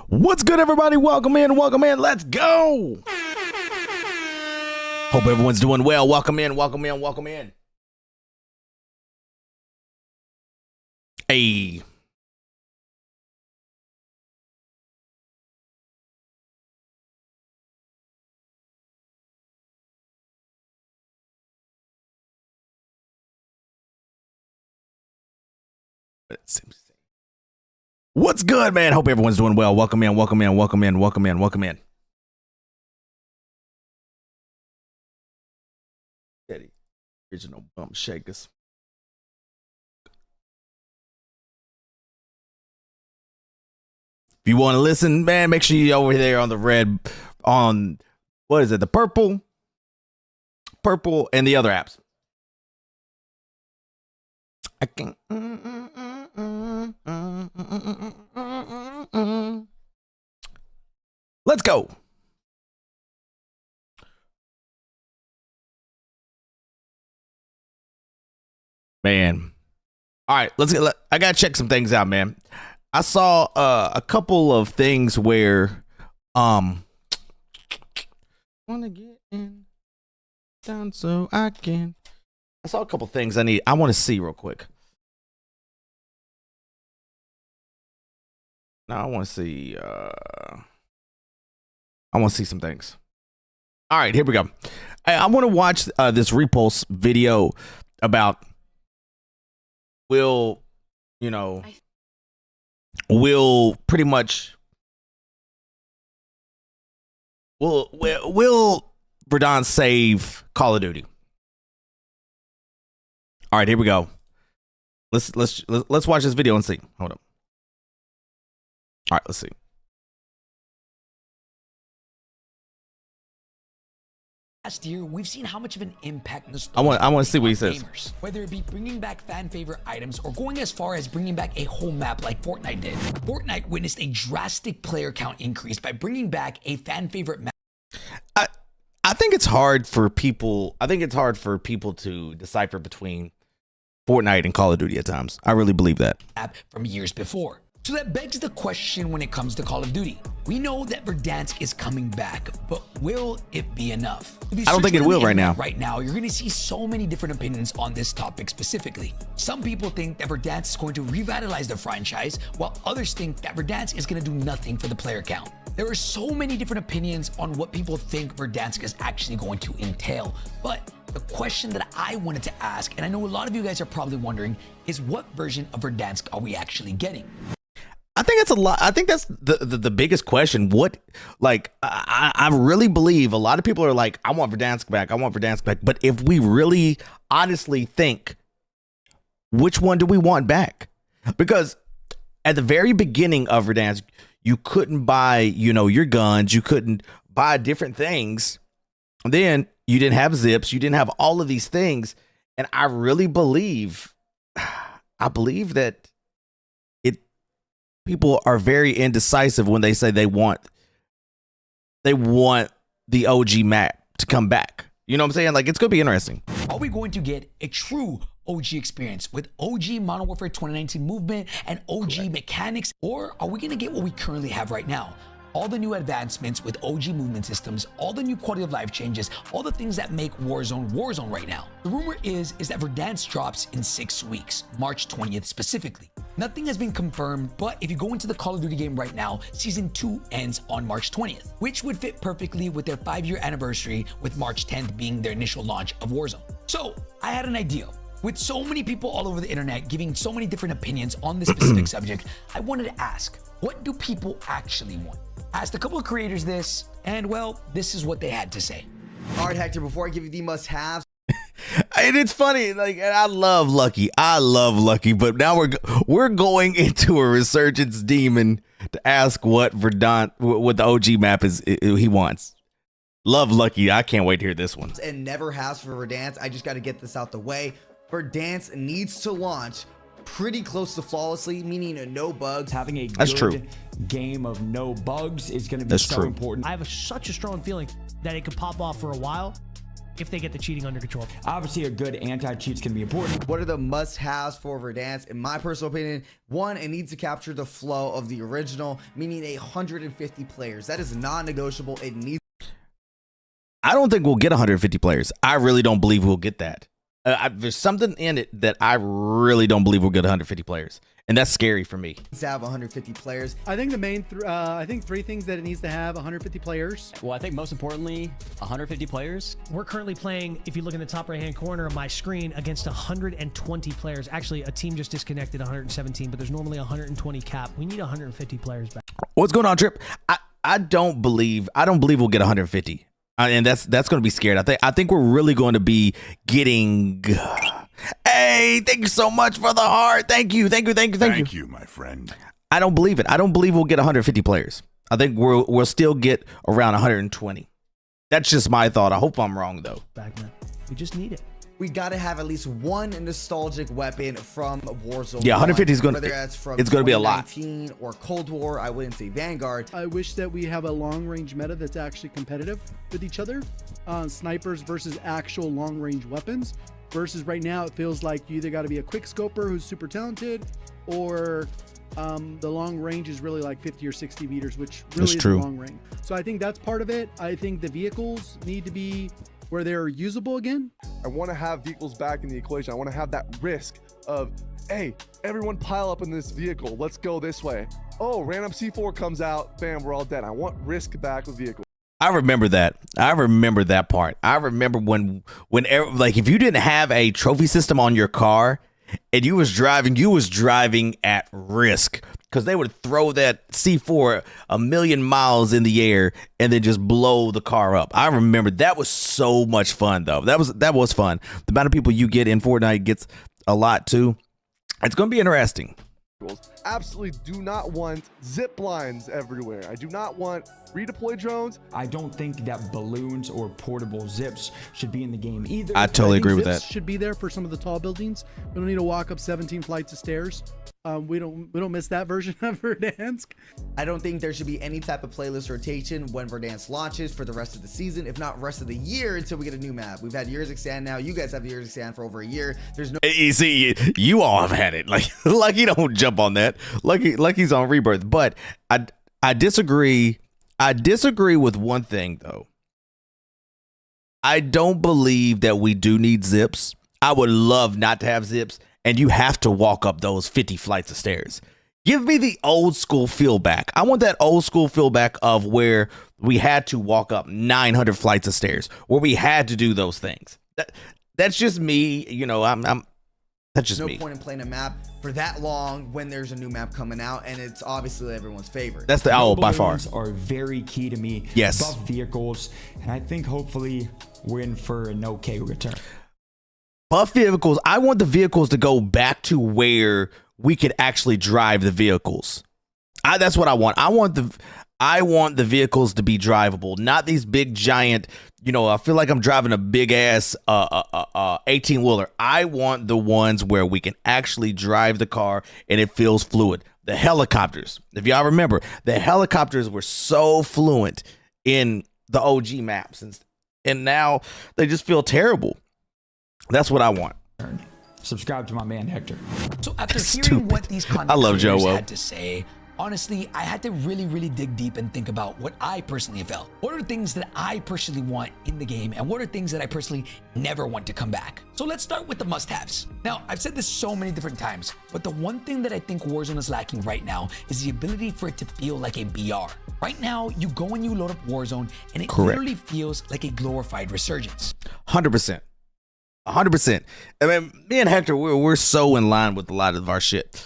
What's good, everybody? Welcome in. Let's go. Hope everyone's doing well. Welcome in. Hey. What's good, man? Hope everyone's doing well. Welcome in. Eddie, original bump shakers. If you want to listen, man, make sure you're over there on the red, on what is it, the purple, and the other apps. I can't. Let's go. Man. All right, I gotta check some things out, man. I saw a couple of things where wanna get in down so I can. I saw a couple things I want to see real quick. Now I want to see some things. All right, here we go. I want to watch this Repulse video about will pretty much will Verdansk save Call of Duty? All right, here we go. Let's watch this video and see. Hold up. All right, let's see. Last year, we've seen how much of an impact I want to see what he says. Gamers, whether it be bringing back fan favorite items or going as far as bringing back a whole map like Fortnite did. Fortnite witnessed a drastic player count increase by bringing back a fan favorite map. I think it's hard for people. To decipher between Fortnite and Call of Duty at times. I really believe that. From years before. So that begs the question when it comes to Call of Duty. We know that Verdansk is coming back, but will it be enough? I don't think it will right now. Right now, you're going to see so many different opinions on this topic specifically. Some people think that Verdansk is going to revitalize the franchise, while others think that Verdansk is going to do nothing for the player count. There are so many different opinions on what people think Verdansk is actually going to entail, but the question that I wanted to ask, and I know a lot of you guys are probably wondering, is what version of Verdansk are we actually getting? I think that's a lot. I think that's the biggest question. What, like, I really believe a lot of people are like, I want Verdansk back. But if we really honestly think, which one do we want back? Because at the very beginning of Verdansk, you couldn't buy, your guns. You couldn't buy different things. And then you didn't have zips. You didn't have all of these things. And I really believe, that people are very indecisive when they say they want the OG map to come back. You know what I'm saying? Like, it's going to be interesting. Are we going to get a true OG experience with OG Modern Warfare 2019 movement and OG mechanics? Or are we going to get what we currently have right now? All the new advancements with OG movement systems, all the new quality of life changes, all the things that make Warzone right now. The rumor is that Verdansk drops in 6 weeks, March 20th specifically. Nothing has been confirmed, but if you go into the Call of Duty game right now, Season 2 ends on March 20th, which would fit perfectly with their 5-year anniversary, with March 10th being their initial launch of Warzone. So I had an idea. With so many people all over the internet giving so many different opinions on this specific subject, I wanted to ask, what do people actually want? I asked a couple of creators this, and well, this is what they had to say. All right, Hector, before I give you the must-haves. And it's funny, like, I love Lucky, but now we're going into a resurgence demon to ask what the OG map is he wants. Love Lucky. I can't wait to hear this one. And never has for Verdansk. I just got to get this out the way. Verdansk needs to launch pretty close to flawlessly, meaning no bugs. Having a That's true. game of no bugs is going to be so important. I have such a strong feeling that it could pop off for a while. if they get the cheating under control. Obviously, a good anti-cheat's can be important. What are the must-haves for Verdansk? In my personal opinion, one, it needs to capture the flow of the original, meaning 150 players. That is non-negotiable. It needs. I don't think we'll get 150 players. I really don't believe we'll get that. There's something in it that I really don't believe we'll get 150 players, and that's scary for me. To have 150 players. I think the main, I think 3 things that it needs to have: 150 players. Well, I think most importantly, 150 players. We're currently playing, if you look in the top right-hand corner of my screen, against 120 players. Actually, a team just disconnected 117, but there's normally 120 cap. We need 150 players back. What's going on, Trip? I don't believe we'll get 150. And that's going to be scared. I think we're really going to be getting. Hey, thank you so much for the heart. Thank you, my friend. I don't believe it. I don't believe we'll get 150 players. I think we'll still get around 120. That's just my thought. I hope I'm wrong though. Back, man. We just need it. We got to have at least one nostalgic weapon from Warzone. Yeah, 150 is going to. Whether that's from it's going to be a lot. Or Cold War, I wouldn't say Vanguard. I wish that we have a long-range meta that's actually competitive with each other. Snipers versus actual long-range weapons. Versus right now, it feels like you either got to be a quick scoper who's super talented, or the long range is really like 50 or 60 meters, which really is long range. So I think that's part of it. I think the vehicles need to be where they're usable again. I want to have vehicles back in the equation. I want to have that risk of, hey, everyone pile up in this vehicle. Let's go this way. Oh, random C4 comes out. Bam, we're all dead. I want risk back with vehicles. I remember that. I remember that part. I remember when like if you didn't have a trophy system on your car and you was driving at risk, because they would throw that C4 a million miles in the air and then just blow the car up. I remember that was so much fun though. That was fun. The amount of people you get in Fortnite gets a lot too. It's going to be interesting. Absolutely do not want zip lines everywhere. I do not want redeploy drones. I don't think that balloons or portable zips should be in the game either. I totally agree with that. Should be there for some of the tall buildings. We don't need to walk up 17 flights of stairs. We don't miss that version of Verdansk. I don't think there should be any type of playlist rotation when Verdansk launches for the rest of the season, if not rest of the year, until we get a new map. We've had Years Extend now. You guys have Years Extend for over a year. There's no. You see, you all have had it. Like he don't jump on that. Like he's on Rebirth. But I disagree. I disagree with one thing though. I don't believe that we do need zips. I would love not to have zips, and you have to walk up those 50 flights of stairs. Give me the old school feel back. I want that old school feel back of where we had to walk up 900 flights of stairs, where we had to do those things. That's just me. You know, that's just me. No point in playing a map for that long when there's a new map coming out, and it's obviously everyone's favorite. That's the by far. Are very key to me. Yes. Buff vehicles, and I think hopefully we're in for an okay return. Buff vehicles. I want the vehicles to go back to where we could actually drive the vehicles. That's what I want. I want the vehicles to be drivable, not these big giant. You know, I feel like I'm driving a big ass 18-wheeler. I want the ones where we can actually drive the car and it feels fluid. The helicopters, if y'all remember, the helicopters were so fluent in the OG maps, and now they just feel terrible. That's what I want. Subscribe to my man Hector. So after hearing what these content creators had to say, honestly, I had to really dig deep and think about what I personally felt. What are things that I personally want in the game, and what are things that I personally never want to come back? So let's start with the must-haves. Now, I've said this so many different times, but the one thing that I think Warzone is lacking right now is the ability for it to feel like a BR. Right now, you go and you load up Warzone, and it literally feels like a glorified Resurgence. 100%. 100%. I mean, me and Hector, we're so in line with a lot of our shit.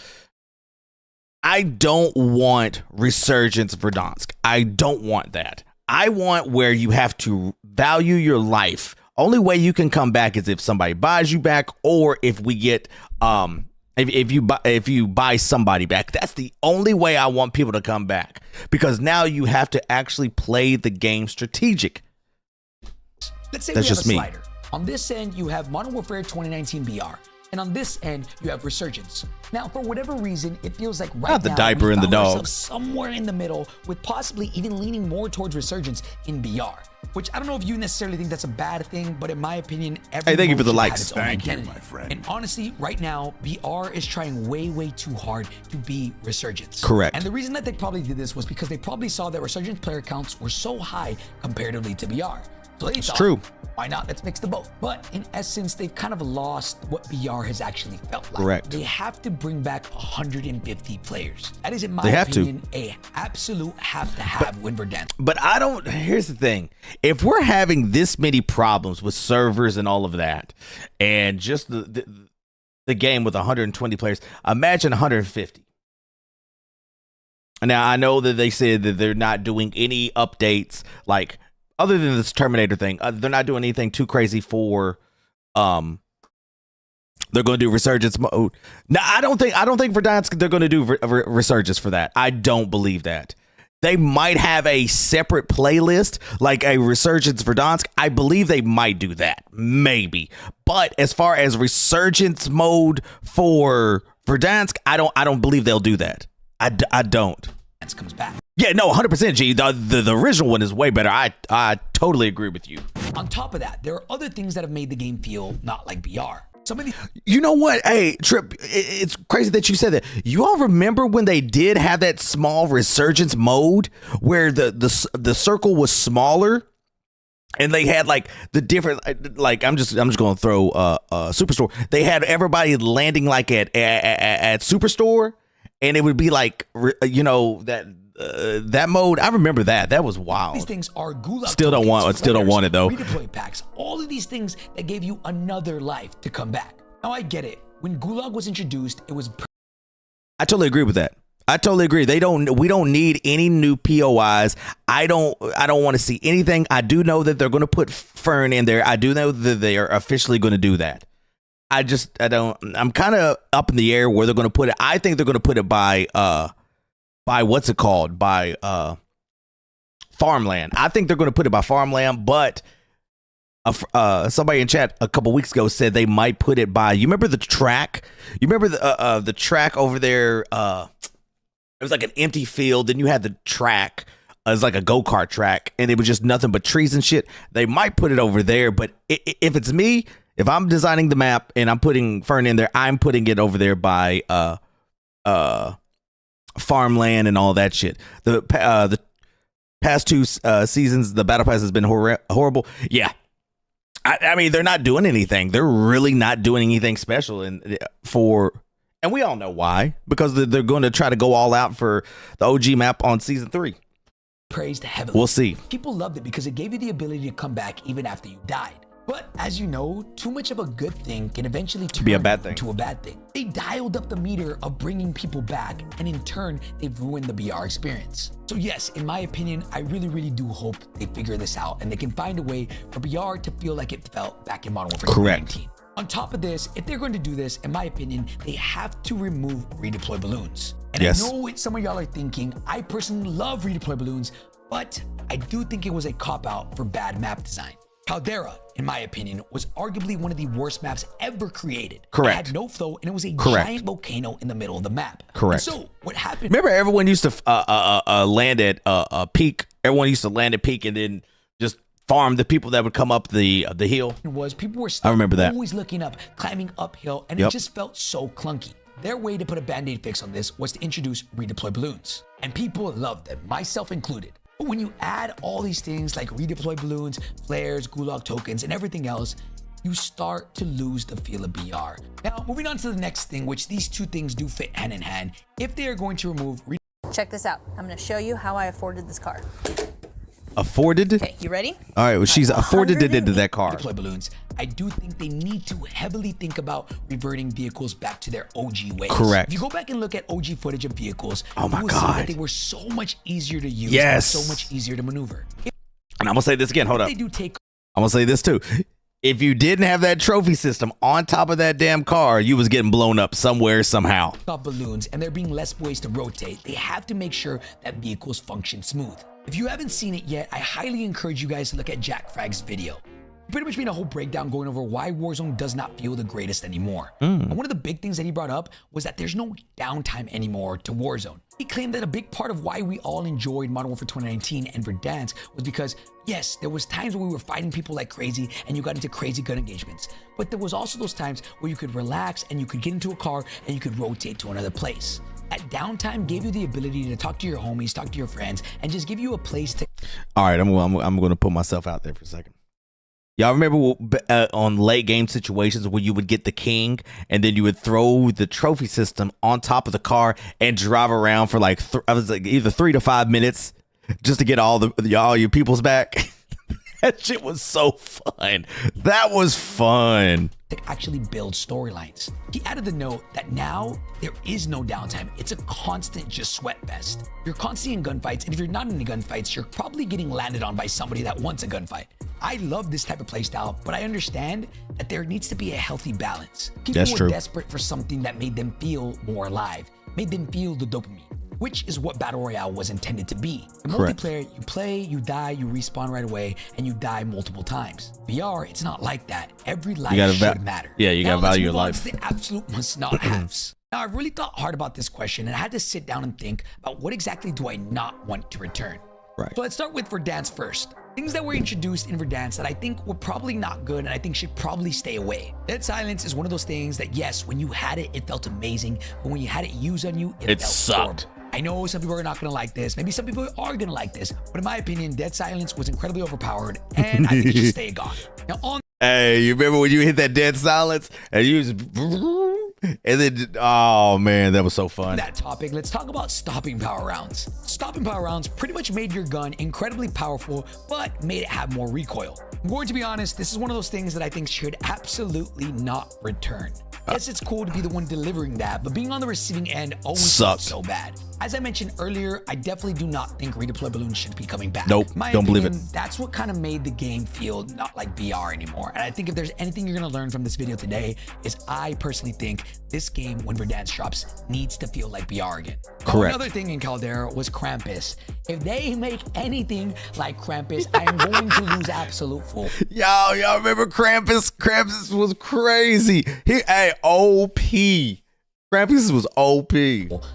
I don't want Resurgence Verdansk. I don't want that. I want where you have to value your life. Only way you can come back is if somebody buys you back, or if we get if you buy somebody back. That's the only way I want people to come back, because now you have to actually play the game strategic. Let's say that's we have a slider. On this end, you have Modern Warfare 2019 BR. And on this end, you have Resurgence. Now, for whatever reason, it feels like right Not the now diaper we and the found dog. ourselves somewhere in the middle, with possibly even leaning more towards Resurgence in BR. Which I don't know if you necessarily think that's a bad thing, but in my opinion, every thank you for mode the should likes. have its own Thank you, identity. my friend. And honestly, right now, BR is trying way too hard to be Resurgence. Correct. And the reason that they probably did this was because they probably saw that Resurgence player counts were so high comparatively to BR. So they thought, true. why not? Let's mix the both. But in essence, they've kind of lost what BR has actually felt like. Correct. They have to bring back 150 players. That is, in my They have to. opinion, a absolute have-to-have win Verdansk. But I don't. Here's the thing: if we're having this many problems with servers and all of that, and just the game with 120 players, imagine 150. Now I know that they said that they're not doing any updates, like other than this Terminator thing. They're not doing anything too crazy for. They're going to do Resurgence mode. Now I don't think Verdansk they're going to do Resurgence for that. I don't believe that. They might have a separate playlist, like a Resurgence Verdansk. I believe they might do that, maybe. But as far as Resurgence mode for Verdansk, I don't believe they'll do that. I don't. Comes back. Yeah, no, 100%. G. The original one is way better. I totally agree with you. On top of that, there are other things that have made the game feel not like BR. Some of these. You know what? Hey, Trip, it's crazy that you said that. You all remember when they did have that small Resurgence mode where the circle was smaller and they had like the different, like I'm just going to throw Superstore. They had everybody landing like at Superstore, and it would be like, you know, that mode. I remember that. That was wild. These things are Gulag. Still don't want it though. Redeploy packs, all of these things that gave you another life to come back. Now I get it. When Gulag was introduced, it was. I totally agree with that. I totally agree. We don't need any new POIs. I don't want to see anything. I do know that they're going to put Fern in there. I do know that they are officially going to do that. I'm kind of up in the air where they're going to put it. I think they're going to put it by what's it called? By farmland. I think they're going to put it by farmland, but somebody in chat a couple weeks ago said they might put it by, you remember the track? You remember the track over there? It was like an empty field. Then you had the track. It was like a go-kart track, and it was just nothing but trees and shit. They might put it over there, but if it's me, if I'm designing the map and I'm putting Fern in there, I'm putting it over there by farmland and all that shit. The past two seasons, the battle pass has been horrible. Yeah. I mean, they're not doing anything. They're really not doing anything special and we all know why, because they're going to try to go all out for the OG map on season 3. Praised heavily. We'll see. People loved it because it gave you the ability to come back even after you died. But as you know, too much of a good thing can eventually turn Be a bad thing. into a bad thing. They dialed up the meter of bringing people back, and in turn, they've ruined the BR experience. So yes, in my opinion, I really do hope they figure this out and they can find a way for BR to feel like it felt back in Modern Warfare 2019. On top of this, if they're going to do this, in my opinion, they have to remove redeploy balloons. And yes. I know what some of y'all are thinking. I personally love redeploy balloons, but I do think it was a cop-out for bad map design. Caldera, in my opinion, was arguably one of the worst maps ever created. Correct. It had no flow, and it was a Correct. giant volcano in the middle of the map. Correct. And so what happened? Remember, everyone used to land at Peak. Everyone used to land at Peak and then just farm the people that would come up the hill. Was people were I remember that. always looking up, climbing uphill, and Yep. it just felt so clunky. Their way to put a band-aid fix on this was to introduce redeploy balloons, and people loved them, myself included. But when you add all these things like redeploy balloons, flares, gulag tokens, and everything else, you start to lose the feel of BR. Now, moving on to the next thing, which these two things do fit hand in hand. If they are going to remove Check this out. I'm going to show you how I afforded this car. Afforded? Okay, you ready? All right, well, she's afforded it into that car. redeploy balloons, I do think they need to heavily think about reverting vehicles back to their OG ways. Correct. If you go back and look at OG footage of vehicles, Oh my you will see God. that they were so much easier to use, Yes. and so much easier to maneuver. And I'm going to say this again. Hold up. They do take I'm going to say this too. If you didn't have that trophy system on top of that damn car, you was getting blown up somewhere, somehow. off balloons and there being less ways to rotate, they have to make sure that vehicles function smooth. If you haven't seen it yet, I highly encourage you guys to look at Jack Frag's video. Pretty much made a whole breakdown going over why Warzone does not feel the greatest anymore. And one of the big things that he brought up was that there's no downtime anymore to Warzone. He claimed that a big part of why we all enjoyed Modern Warfare 2019 and Verdansk was because, yes, there was times where we were fighting people like crazy and you got into crazy gun engagements. But there was also those times where you could relax and you could get into a car and you could rotate to another place. That downtime gave you the ability to talk to your homies, talk to your friends, and just give you a place to... All right, I'm going to put myself out there for a second. Y'all remember on late game situations where you would get the king and then you would throw the trophy system on top of the car and drive around for like either 3 to 5 minutes just to get all your peoples back? That shit was so fun. That was fun. To actually build storylines. He added the note that now there is no downtime. It's a constant just sweat fest. You're constantly in gunfights, and if you're not in the gunfights, you're probably getting landed on by somebody that wants a gunfight. I love this type of playstyle, but I understand that there needs to be a healthy balance. People were desperate for something that made them feel more alive, made them feel the dopamine, which is what Battle Royale was intended to be. In multiplayer, you play, you die, you respawn right away, and you die multiple times. VR, it's not like that. Every life should matter. Yeah, you gotta value your life. The absolute must not haves. Now, I really thought hard about this question and I had to sit down and think about what exactly do I not want to return. Right. So let's start with Verdansk first. Things that were introduced in Verdansk that I think were probably not good and I think should probably stay away. Dead silence is one of those things that, yes, when you had it, it felt amazing, but when you had it used on you, it felt sucked. horrible. I know some people are not going to like this. Maybe some people are going to like this, but in my opinion, Dead Silence was incredibly overpowered and I think it should stay gone. Now on Hey, you remember when you hit that dead silence and you just, and then, oh man, that was so fun. that topic, let's talk about stopping power rounds. Stopping power rounds pretty much made your gun incredibly powerful, but made it have more recoil. I'm going to be honest, this is one of those things that I think should absolutely not return. Yes, it's cool to be the one delivering that, but being on the receiving end always felt so bad. As I mentioned earlier, I definitely do not think redeploy balloons should be coming back. Nope, don't believe it. That's what kind of made the game feel not like VR anymore. And I think if there's anything you're gonna learn from this video today is I personally think this game, when Verdansk drops, needs to feel like VR again. Correct. Another thing in Caldera was Krampus. If they make anything like Krampus, I am going to lose absolute fool. Y'all remember Krampus? Krampus was crazy. Hey, OP. Krampus was OP.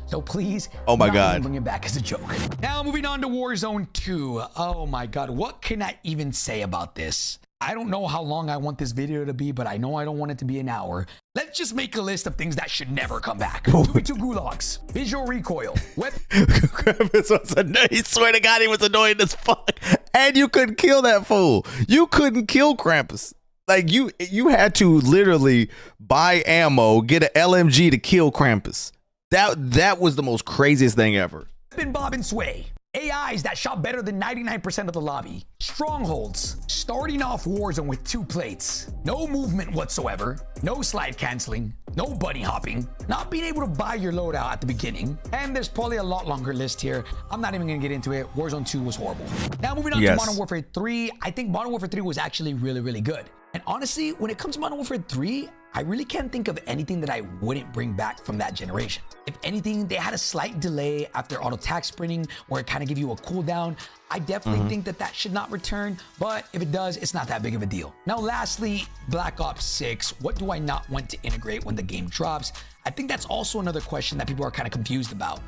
So please, oh my God, bring it back as a joke. Now moving on to Warzone 2. Oh my God, what can I even say about this? I don't know how long I want this video to be, but I know I don't want it to be an hour. Let's just make a list of things that should never come back. 2v2 gulags, visual recoil, Krampus was annoying. I swear to God, he was annoying as fuck. And you couldn't kill that fool. You couldn't kill Krampus. Like you had to literally buy ammo, get an LMG to kill Krampus. That was the most craziest thing ever. Bob and Sway. AIs that shot better than 99% of the lobby. Strongholds. Starting off Warzone with 2 plates. No movement whatsoever. No slide canceling. No bunny hopping. Not being able to buy your loadout at the beginning. And there's probably a lot longer list here. I'm not even gonna get into it. Warzone 2 was horrible. Now moving on to Modern Warfare 3. I think Modern Warfare 3 was actually really, really good. And honestly, when it comes to Modern Warfare 3, I really can't think of anything that I wouldn't bring back from that generation. If anything, they had a slight delay after auto tac sprinting where it kind of give you a cooldown. I definitely think that should not return, but if it does, it's not that big of a deal. Now, lastly, Black Ops 6. What do I not want to integrate when the game drops? I think that's also another question that people are kind of confused about.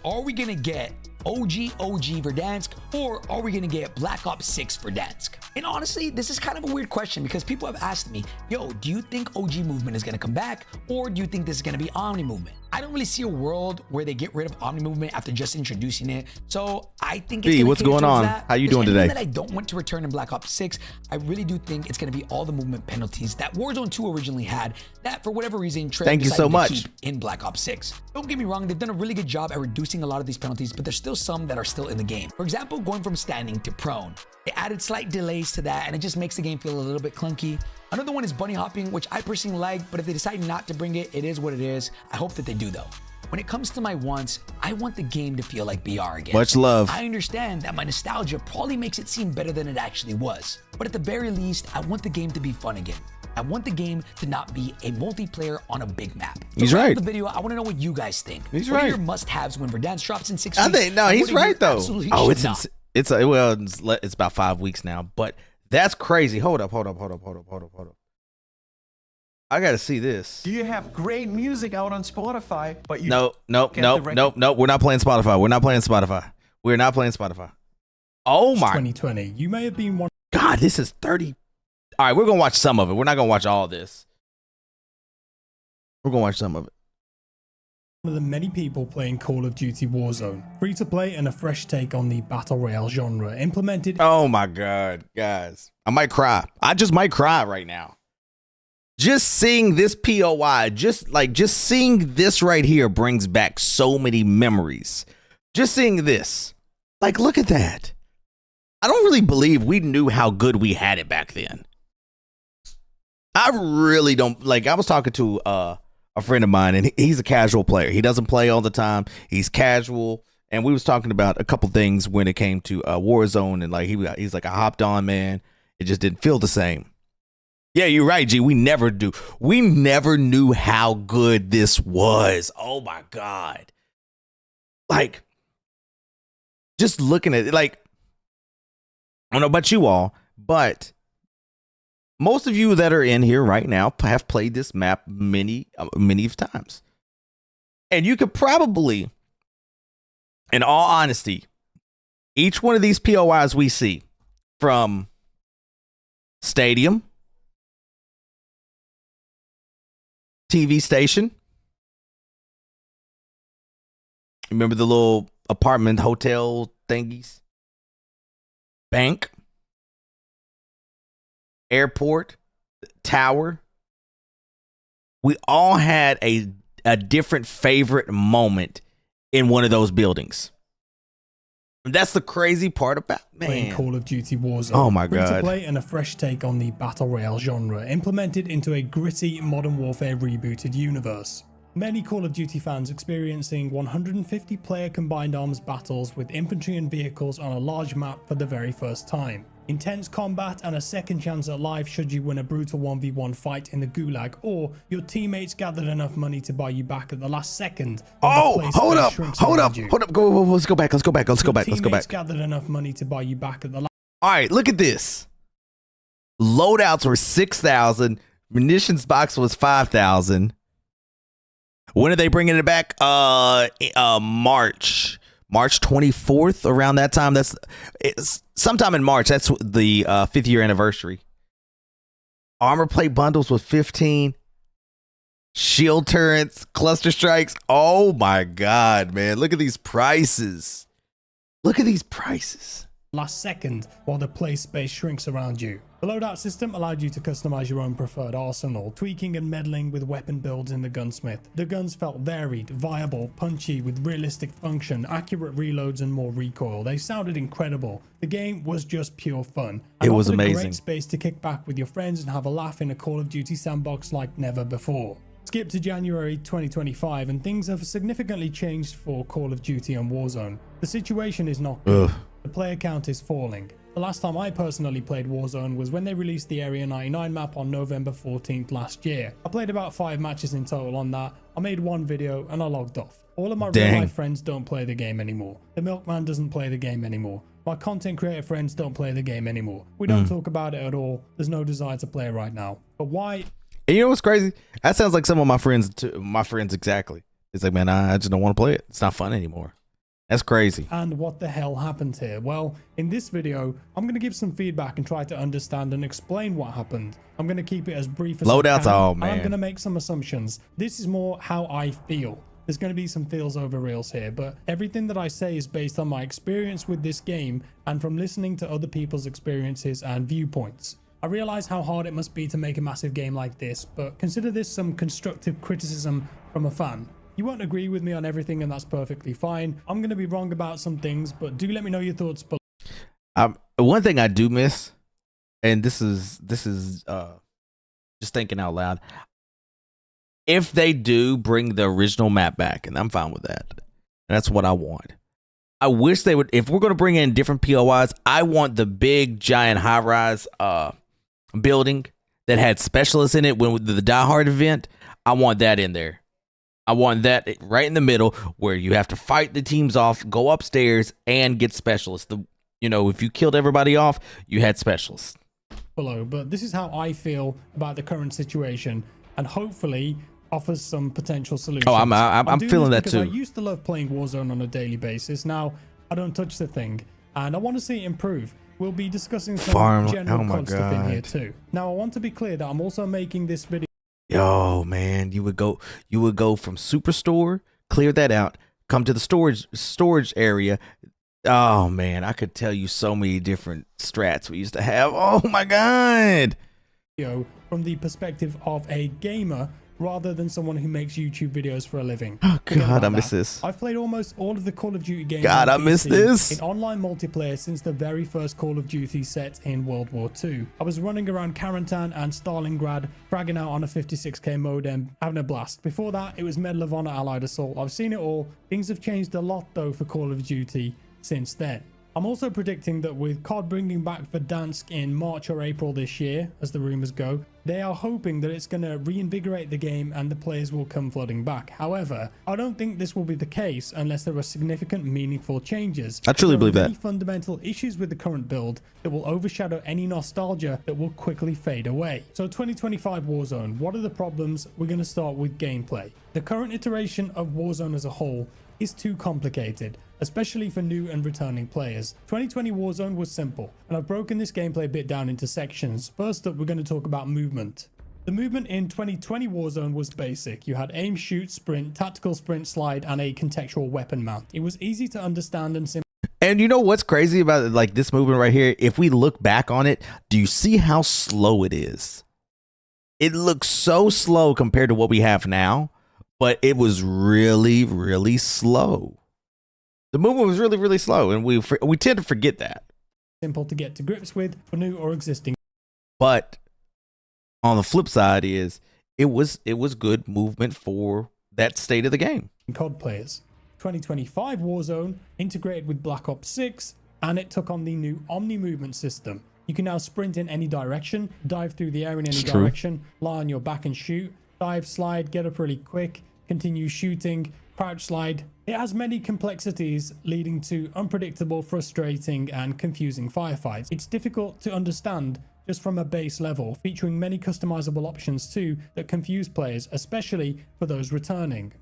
Are we gonna get OG Verdansk, or are we gonna get Black Ops 6 Verdansk? And honestly, this is kind of a weird question because people have asked me, yo, do you think OG movement is gonna come back, or do you think this is gonna be Omni movement? I don't really see a world where they get rid of Omni movement after just introducing it. So I think it's what's going on? How you doing today? That I don't want to return in Black Ops 6. I really do think it's gonna be all the movement penalties that Warzone 2 originally had that for whatever reason Treyarch decided to keep in Black Ops 6. Don't get me wrong, they've done a really good job at reducing a lot of these penalties, but there's still some that are still in the game. For example, going from standing to prone. They added slight delays to that and it just makes the game feel a little bit clunky. Another one is bunny hopping, which I personally like, but if they decide not to bring it, it is what it is. I hope that they do though. When it comes to my wants, I want the game to feel like BR again. Much love. I understand that my nostalgia probably makes it seem better than it actually was. But at the very least, I want the game to be fun again. I want the game to not be a multiplayer on a big map. So he's right. The video, I want to know what you guys think. He's what right. Are your must-haves when Verdansk drops in 6 weeks? I think no, he's right though. Oh, it's about 5 weeks now, but That's crazy. Hold up. I gotta see this. Do you have great music out on Spotify, but you Nope. We're not playing Spotify. We're not playing Spotify. Oh my. 2020. You may have been one. God, this is 30. All right, we're gonna watch some of it. We're not gonna watch all this. We're gonna watch some of it. One of the many people playing Call of Duty Warzone. Free to play and a fresh take on the Battle Royale genre. Implemented. Oh my God, guys. I might cry. I just might cry right now. Just seeing this POI, just seeing this right here brings back so many memories. Just seeing this. Like, look at that. I don't really believe we knew how good we had it back then. I really don't. Like, I was talking to a friend of mine, and he's a casual player. He doesn't play all the time. He's casual. And we was talking about a couple things when it came to Warzone, and like he's like, I hopped on, man. It just didn't feel the same. Yeah, you're right, G. We never knew how good this was. Oh my God. Like, just looking at it, like, I don't know about you all, but most of you that are in here right now have played this map many times. And you could probably, in all honesty, each one of these POIs we see, from stadium, TV station, remember the little apartment hotel thingies, bank, airport, tower, we all had a different favorite moment in one of those buildings. And that's the crazy part about, man, Call of Duty Warzone. Oh my Free God. to play and a fresh take on the Battle Royale genre, implemented into a gritty Modern Warfare rebooted universe. Many Call of Duty fans experiencing 150 player combined arms battles with infantry and vehicles on a large map for the very first time. Intense combat and a second chance at life should you win a brutal 1v1 fight in the Gulag, or your teammates gathered enough money to buy you back at the last second. Oh, hold up. Let's go back. Teammates gathered enough money to buy you back at the last. All right, look at this. Loadouts were 6,000. Munitions box was 5,000. When are they bringing it back? March 24th, around that time. It's sometime in March. That's the 5th year anniversary. Armor plate bundles was 15. Shield turrets, cluster strikes. Oh my God, man. Look at these prices. Last second while the play space shrinks around you. The loadout system allowed you to customize your own preferred arsenal, tweaking and meddling with weapon builds in the gunsmith. The guns felt varied, viable, punchy, with realistic function, accurate reloads, and more recoil. They sounded incredible. The game was just pure fun. It was offered a amazing. great space to kick back with your friends and have a laugh in a Call of Duty sandbox like never before. Skip to January 2025 and things have significantly changed for Call of Duty and Warzone. The situation is not good. The player count is falling. The last time I personally played Warzone was when they released the Area 99 map on November 14th last year. I played about 5 matches in total on that. I made one video and I logged off. All of my real life friends don't play the game anymore. The Milkman doesn't play the game anymore. My content creator friends don't play the game anymore. We don't talk about it at all. There's no desire to play right now. But why? And you know what's crazy? That sounds like some of my friends exactly. It's like, man, I just don't want to play it. It's not fun anymore. That's crazy. And what the hell happened here? Well, in this video, I'm going to give some feedback and try to understand and explain what happened. I'm going to keep it as brief as Loadouts, I can. oh And man. I'm going to make some assumptions. This is more how I feel. There's going to be some feels over reels here, but everything that I say is based on my experience with this game and from listening to other people's experiences and viewpoints. I realize how hard it must be to make a massive game like this, but consider this some constructive criticism from a fan. You won't agree with me on everything, and that's perfectly fine. I'm going to be wrong about some things, but do let me know your thoughts below. One thing I do miss, and this is just thinking out loud. If they do bring the original map back, and I'm fine with that. That's what I want. I wish they would. If we're going to bring in different POIs, I want the big giant high-rise building that had specialists in it when the Die Hard event. I want that in there. I want that right in the middle where you have to fight the teams off, go upstairs, and get specialists. If you killed everybody off, you had specialists. below, but this is how I feel about the current situation, and hopefully offers some potential solutions. Oh, I'm doing feeling this that because too. I used to love playing Warzone on a daily basis. Now I don't touch the thing, and I want to see it improve. We'll be discussing some general COD stuff in here too. Now I want to be clear that I'm also making this video. Yo, man, you would go from Superstore, clear that out, come to the storage area. Oh man, I could tell you so many different strats we used to have. Oh my god. From the perspective of a gamer rather than someone who makes YouTube videos for a living. Oh god, I miss this. I've played almost all of the Call of Duty games. God, I miss this. In online multiplayer since the very first Call of Duty set in World War II. I was running around Karantan and Stalingrad, fragging out on a 56k modem, having a blast. Before that, it was Medal of Honor Allied Assault. I've seen it all. Things have changed a lot though for Call of Duty since then. I'm also predicting that with COD bringing back Verdansk in March or April this year, as the rumors go, they are hoping that it's going to reinvigorate the game and the players will come flooding back. However, I don't think this will be the case unless there are significant, meaningful changes. I truly believe that. There are many fundamental issues with the current build that will overshadow any nostalgia that will quickly fade away. So 2025 Warzone, what are the problems? We're going to start with gameplay. The current iteration of Warzone as a whole is too complicated, especially for new and returning players. 2020 Warzone was simple, and I've broken this gameplay bit down into sections. First up, we're going to talk about movement. The movement in 2020 Warzone was basic. You had aim, shoot, sprint, tactical sprint, slide, and a contextual weapon mount. It was easy to understand and simple. And you know what's crazy about like this movement right here? If we look back on it, do you see how slow it is? It looks so slow compared to what we have now, but it was really, really slow. The movement was really, really slow, and we tend to forget that. Simple to get to grips with for new or existing. But on the flip side is it was good movement for that state of the game. COD players. 2025 Warzone integrated with Black Ops 6, and it took on the new Omni movement system. You can now sprint in any direction, dive through the air in any direction, lie on your back and shoot, dive, slide, get up really quick, continue shooting, crouch, slide. It has many complexities leading to unpredictable, frustrating, and confusing firefights. It's difficult to understand just from a base level, featuring many customizable options too that confuse players, especially for those returning.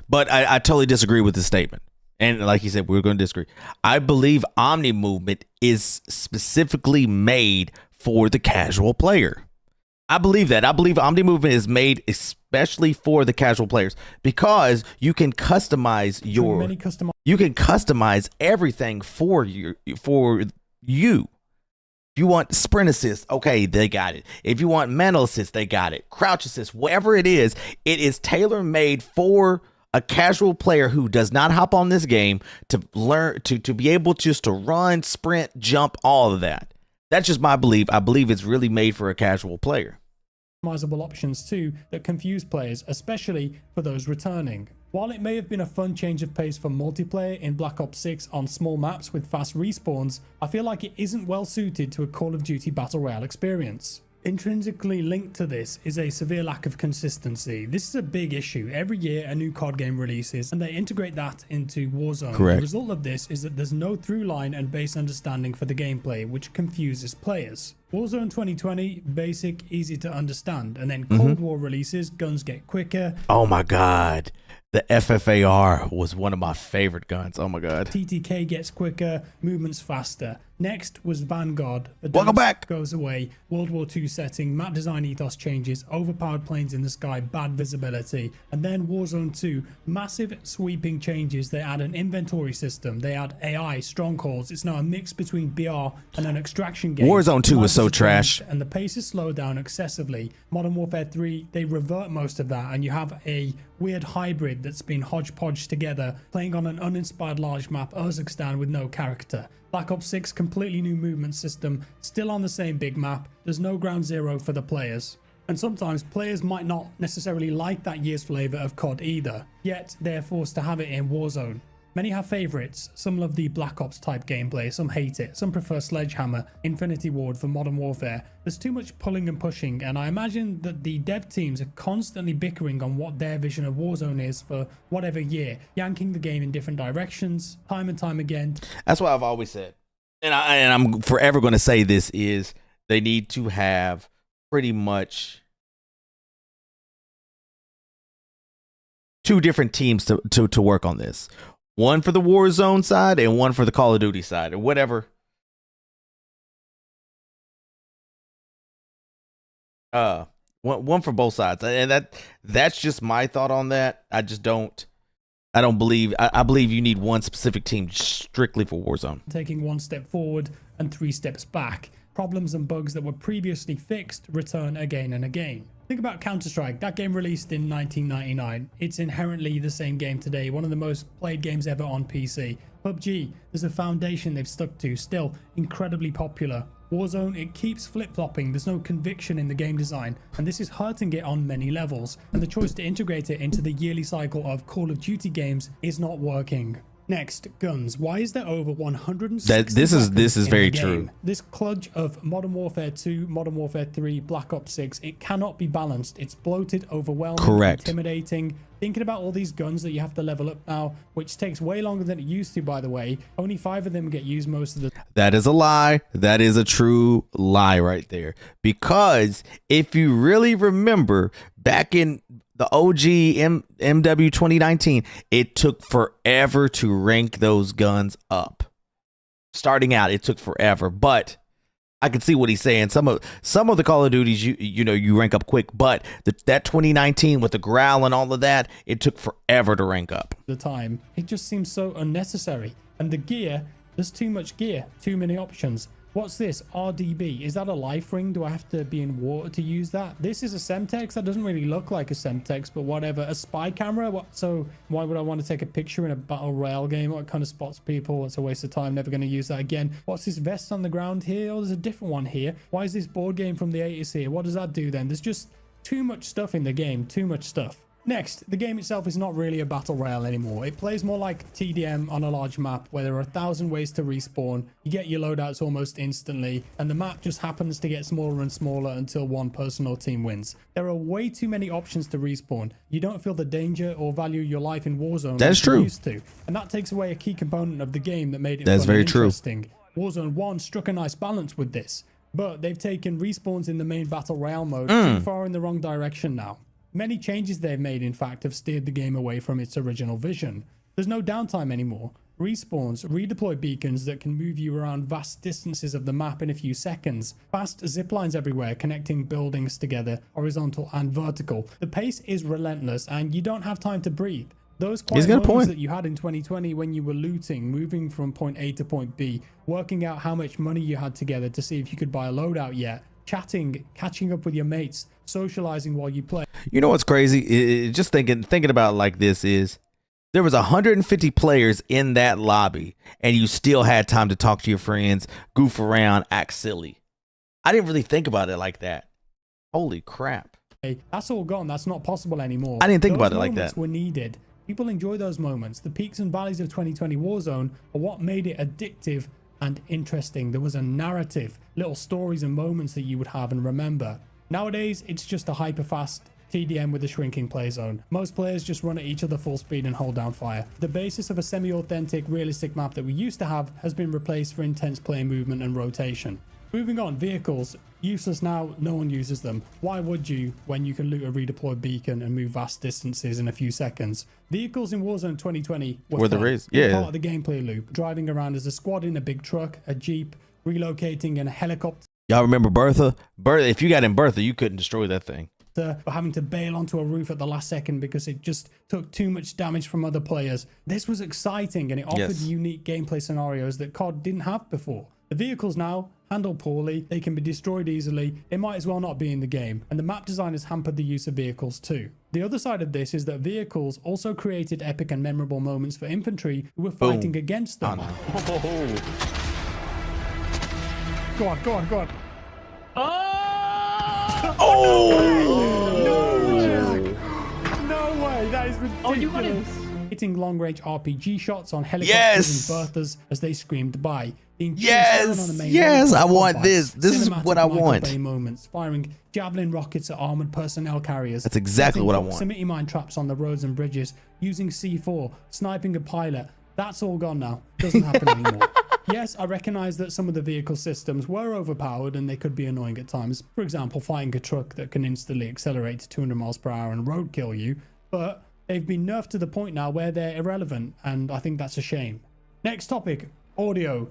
But I totally disagree with this statement. And like you said, we're going to disagree. I believe Omni movement is specifically made for the casual player. I believe that. I believe Omni movement is made especially for the casual players because you can customize everything for you. If you want sprint assist, okay, they got it. If you want mental assist, they got it. Crouch assist, whatever it is tailor-made for a casual player who does not hop on this game to learn to be able just to run, sprint, jump, all of that. That's just my belief. I believe it's really made for a casual player. Customizable options too that confuse players, especially for those returning. While it may have been a fun change of pace for multiplayer in Black Ops 6 on small maps with fast respawns, I feel like it isn't well suited to a Call of Duty Battle Royale experience. Intrinsically linked to this is a severe lack of consistency. This is a big issue. Every year a new COD game releases and they integrate that into Warzone. Correct. The result of this is that there's no through line and base understanding for the gameplay, which confuses players. Warzone 2020, basic, easy to understand, and then Cold War releases, guns get quicker. Oh my god. The FFAR was one of my favorite guns. Oh my god. TTK gets quicker, movements faster. Next was Vanguard. The Welcome back. Goes away. World War II setting, map design ethos changes, overpowered planes in the sky, bad visibility. And then Warzone 2, massive sweeping changes. They add an inventory system. They add AI, strongholds. It's now a mix between BR and an extraction game. Warzone 2 was so trash. And the pace is slowed down excessively. Modern Warfare 3, they revert most of that, and you have a weird hybrid that's been hodgepodge together, playing on an uninspired large map, Urzikstan, with no character. Black Ops 6, completely new movement system, still on the same big map. There's no ground zero for the players. And sometimes players might not necessarily like that year's flavor of COD either, yet they're forced to have it in Warzone. Many have favorites. Some love the Black Ops type gameplay, some hate it, some prefer Sledgehammer, Infinity Ward for Modern Warfare. There's too much pulling and pushing, and I imagine that the dev teams are constantly bickering on what their vision of Warzone is for whatever year, yanking the game in different directions, time and time again. That's what I've always said. And I'm forever going to say this is They need to have pretty much 2 different teams to work on this. One for the Warzone side and one for the Call of Duty side, or whatever. One for both sides, and that's just my thought on that. I believe you need one specific team strictly for Warzone. Taking 1 step forward and 3 steps back. Problems and bugs that were previously fixed return again and again. Think about Counter-Strike. That game released in 1999. It's inherently the same game today, one of the most played games ever on PC. PUBG, there's a foundation they've stuck to, still incredibly popular. Warzone, it keeps flip-flopping, there's no conviction in the game design, and this is hurting it on many levels, and the choice to integrate it into the yearly cycle of Call of Duty games is not working. Next, guns. Why is there over 160 this is very game? true. This kludge of Modern Warfare 2, Modern Warfare 3, Black Ops 6, it cannot be balanced. It's bloated, overwhelming, correct, intimidating. Thinking about all these guns that you have to level up now, which takes way longer than it used to, by the way. Only 5 of them get used most of the time. That is a lie. That is a true lie right there. Because if you really remember, back in the OG MW 2019, it took forever to rank those guns up. Starting out, it took forever, but I can see what he's saying. Some of the Call of Duties, you rank up quick, but that 2019 with the growl and all of that, it took forever to rank up. The time, it just seems so unnecessary. And the gear, there's too much gear, too many options. What's this? RDB. Is that a life ring? Do I have to be in water to use that? This is a Semtex. That doesn't really look like a Semtex, but whatever. A spy camera? What? So why would I want to take a picture in a battle royale game? What kind of spots people? It's a waste of time. Never going to use that again. What's this vest on the ground here? Oh, there's a different one here. Why is this board game from the 80s here? What does that do then? There's just too much stuff in the game. Too much stuff. Next, the game itself is not really a battle royale anymore. It plays more like TDM on a large map where there are 1,000 ways to respawn. You get your loadouts almost instantly, and the map just happens to get smaller and smaller until one person or team wins. There are way too many options to respawn. You don't feel the danger or value your life in Warzone. That's true. Used to, and that takes away a key component of the game that made it That's very true. Interesting. Warzone 1 struck a nice balance with this, but they've taken respawns in the main battle royale mode too far in the wrong direction now. Many changes they've made, in fact, have steered the game away from its original vision. There's no downtime anymore. Respawns, redeploy beacons that can move you around vast distances of the map in a few seconds. Fast ziplines everywhere, connecting buildings together, horizontal and vertical. The pace is relentless, and you don't have time to breathe. Those quiet moments that you had in 2020 when you were looting, moving from point A to point B, working out how much money you had together to see if you could buy a loadout yet, chatting, catching up with your mates, socializing while you play. You know what's crazy? Just thinking about it like this is, there was 150 players in that lobby, and you still had time to talk to your friends, goof around, act silly. I didn't really think about it like that. Holy crap. That's all gone. That's not possible anymore. I didn't think about it like that. Those moments were needed. People enjoy those moments. The peaks and valleys of 2020 Warzone are what made it addictive and interesting. There was a narrative, little stories and moments that you would have and remember. Nowadays, it's just a hyper-fast TDM with a shrinking play zone. Most players just run at each other full speed and hold down fire. The basis of a semi-authentic, realistic map that we used to have has been replaced for intense play movement and rotation. Moving on, vehicles. Useless now, no one uses them. Why would you when you can loot a redeployed beacon and move vast distances in a few seconds? Vehicles in Warzone 2020 were the race. Yeah. Part of the gameplay loop. Driving around as a squad in a big truck, a jeep, relocating in a helicopter. Y'all remember Bertha? If you got in Bertha, you couldn't destroy that thing. Or having to bail onto a roof at the last second because it just took too much damage from other players. This was exciting, and it offered unique gameplay scenarios that COD didn't have before. The vehicles now handle poorly, they can be destroyed easily, they might as well not be in the game, and the map design has hampered the use of vehicles too. The other side of this is that vehicles also created epic and memorable moments for infantry who were fighting against them. Go on, go on, go on. No way! That is ridiculous. Oh, you got it. Hitting long-range RPG shots on helicopters and Berthas as they screamed by. Yes, I want this. This is what I want. Moments, firing javelin rockets at armored personnel carriers. That's exactly what I want. Proximity mine traps on the roads and bridges, using C4, sniping a pilot. That's all gone now. Doesn't happen anymore. Yes, I recognize that some of the vehicle systems were overpowered and they could be annoying at times. For example, fighting a truck that can instantly accelerate to 200 miles per hour and road kill you, but they've been nerfed to the point now where they're irrelevant, and I think that's a shame. Next topic, audio.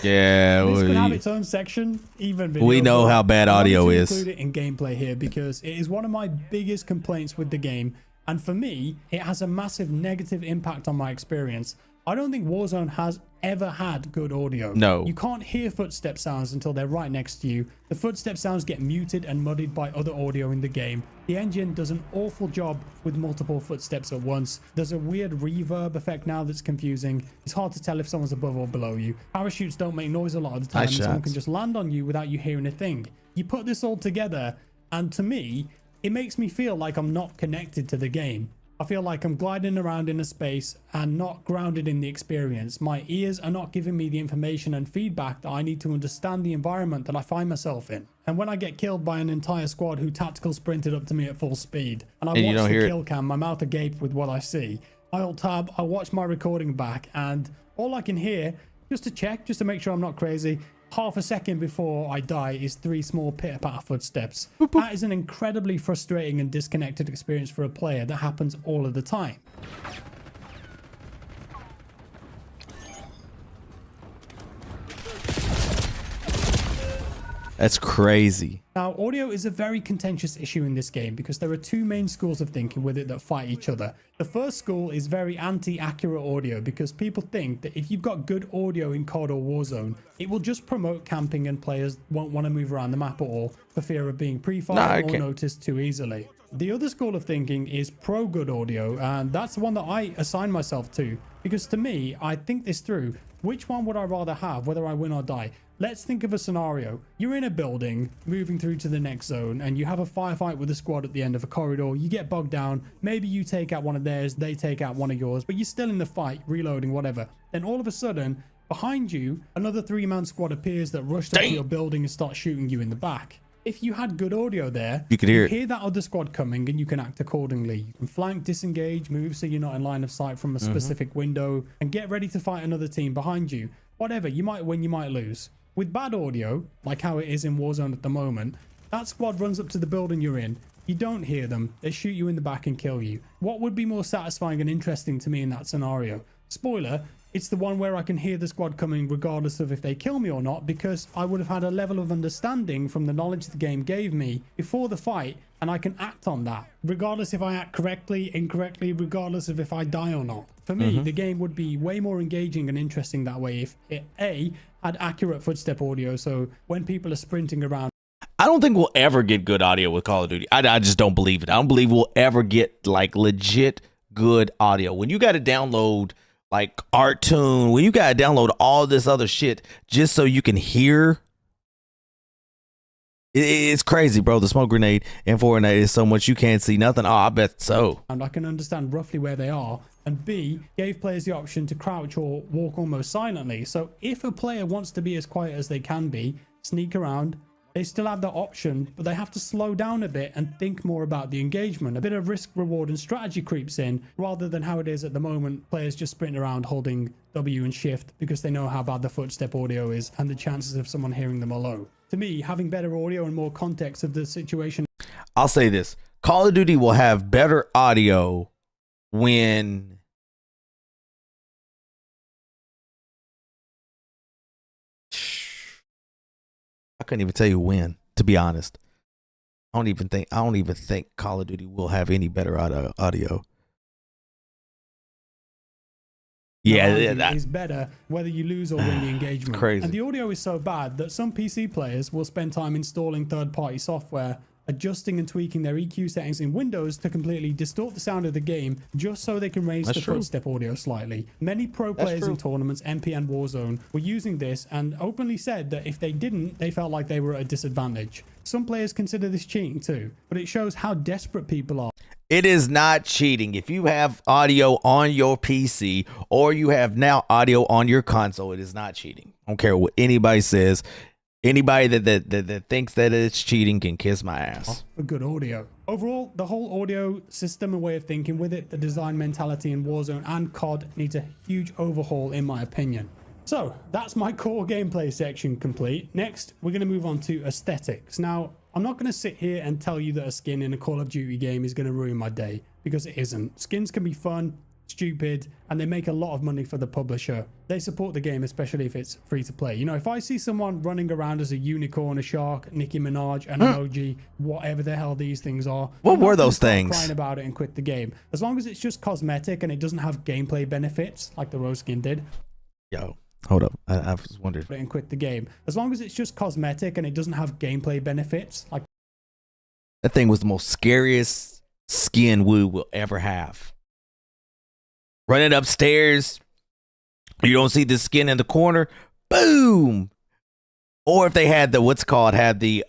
Yeah, This could have its own section, even video. We know how bad audio is. Include it in gameplay here because it is one of my biggest complaints with the game, and for me, it has a massive negative impact on my experience. I don't think Warzone has ever had good audio. No. You can't hear footstep sounds until they're right next to you. The footstep sounds get muted and muddied by other audio in the game. The engine does an awful job with multiple footsteps at once. There's a weird reverb effect now that's confusing. It's hard to tell if someone's above or below you. Parachutes don't make noise a lot of the time. Someone can just land on you without you hearing a thing. You put this all together, and to me, it makes me feel like I'm not connected to the game. I feel like I'm gliding around in a space and not grounded in the experience. My ears are not giving me the information and feedback that I need to understand the environment that I find myself in. And when I get killed by an entire squad who tactical sprinted up to me at full speed, and I watch the kill cam, my mouth agape with what I see, I alt tab, I watch my recording back, and all I can hear, just to check, just to make sure I'm not crazy, half a second before I die is 3 small pitter-patter footsteps. Boop, boop. That is an incredibly frustrating and disconnected experience for a player that happens all of the time. That's crazy. Now, audio is a very contentious issue in this game because there are 2 main schools of thinking with it that fight each other. The first school is very anti-accurate audio because people think that if you've got good audio in COD or Warzone, it will just promote camping and players won't want to move around the map at all for fear of being pre-fired or noticed too easily. The other school of thinking is pro-good audio, and that's the one that I assign myself to because to me, I think this through. Which one would I rather have, whether I win or die? Let's think of a scenario. You're in a building, moving through to the next zone, and you have a firefight with a squad at the end of a corridor. You get bogged down. Maybe you take out one of theirs, they take out one of yours, but you're still in the fight, reloading, whatever. Then all of a sudden, behind you, another 3-man squad appears that rushed up to your building and start shooting you in the back. If you had good audio there, you could hear that other squad coming and you can act accordingly. You can flank, disengage, move so you're not in line of sight from a specific window, and get ready to fight another team behind you. Whatever, you might win, you might lose. With bad audio, like how it is in Warzone at the moment, that squad runs up to the building you're in. You don't hear them. They shoot you in the back and kill you. What would be more satisfying and interesting to me in that scenario? Spoiler, it's the one where I can hear the squad coming regardless of if they kill me or not, because I would have had a level of understanding from the knowledge the game gave me before the fight, and I can act on that, regardless if I act correctly, incorrectly, regardless of if I die or not. For me, the game would be way more engaging and interesting that way if it, A, had accurate footstep audio, so when people are sprinting around. I don't think we'll ever get good audio with Call of Duty. I just don't believe it. I don't believe we'll ever get like legit good audio. When you got to download like ArtTune, when you got to download all this other shit just so you can hear, it's crazy, bro. The smoke grenade in Fortnite is so much you can't see nothing. Oh, I bet so. And I can understand roughly where they are. And B, gave players the option to crouch or walk almost silently. So if a player wants to be as quiet as they can be, sneak around, they still have that option, but they have to slow down a bit and think more about the engagement. A bit of risk, reward, and strategy creeps in, rather than how it is at the moment, players just sprint around holding W and shift because they know how bad the footstep audio is and the chances of someone hearing them are low. To me, having better audio and more context of the situation. I'll say this. Call of Duty will have better audio when I couldn't even tell you when, to be honest. I don't even think Call of Duty will have any better audio. Yeah, that is better whether you lose or win the engagement. Crazy. And the audio is so bad that some PC players will spend time installing third-party software, adjusting and tweaking their EQ settings in Windows to completely distort the sound of the game just so they can raise the footstep audio slightly. Many pro players in tournaments, MP and Warzone, were using this and openly said that if they didn't, they felt like they were at a disadvantage. Some players consider this cheating too, but it shows how desperate people are. It is not cheating. If you have audio on your PC or you have now audio on your console, it is not cheating. I don't care what anybody says. Anybody that thinks that it's cheating can kiss my ass. For good audio. Overall, the whole audio system and way of thinking with it, the design mentality in Warzone and COD needs a huge overhaul in my opinion. So that's my core gameplay section complete. Next, we're going to move on to aesthetics. Now, I'm not going to sit here and tell you that a skin in a Call of Duty game is going to ruin my day, because it isn't. Skins can be fun, stupid, and they make a lot of money for the publisher. They support the game, especially if it's free to play. You know, if I see someone running around as a unicorn, a shark, Nicki Minaj, an emoji, whatever the hell these things are, what were those things? Crying about it and quit the game. As long as it's just cosmetic and it doesn't have gameplay benefits like the Rose skin did. Yo, hold up. I was wondering. And quit the game. As long as it's just cosmetic and it doesn't have gameplay benefits like that thing was the most scariest skin we will ever have. Running upstairs, you don't see the skin in the corner, boom. Or if they had the had the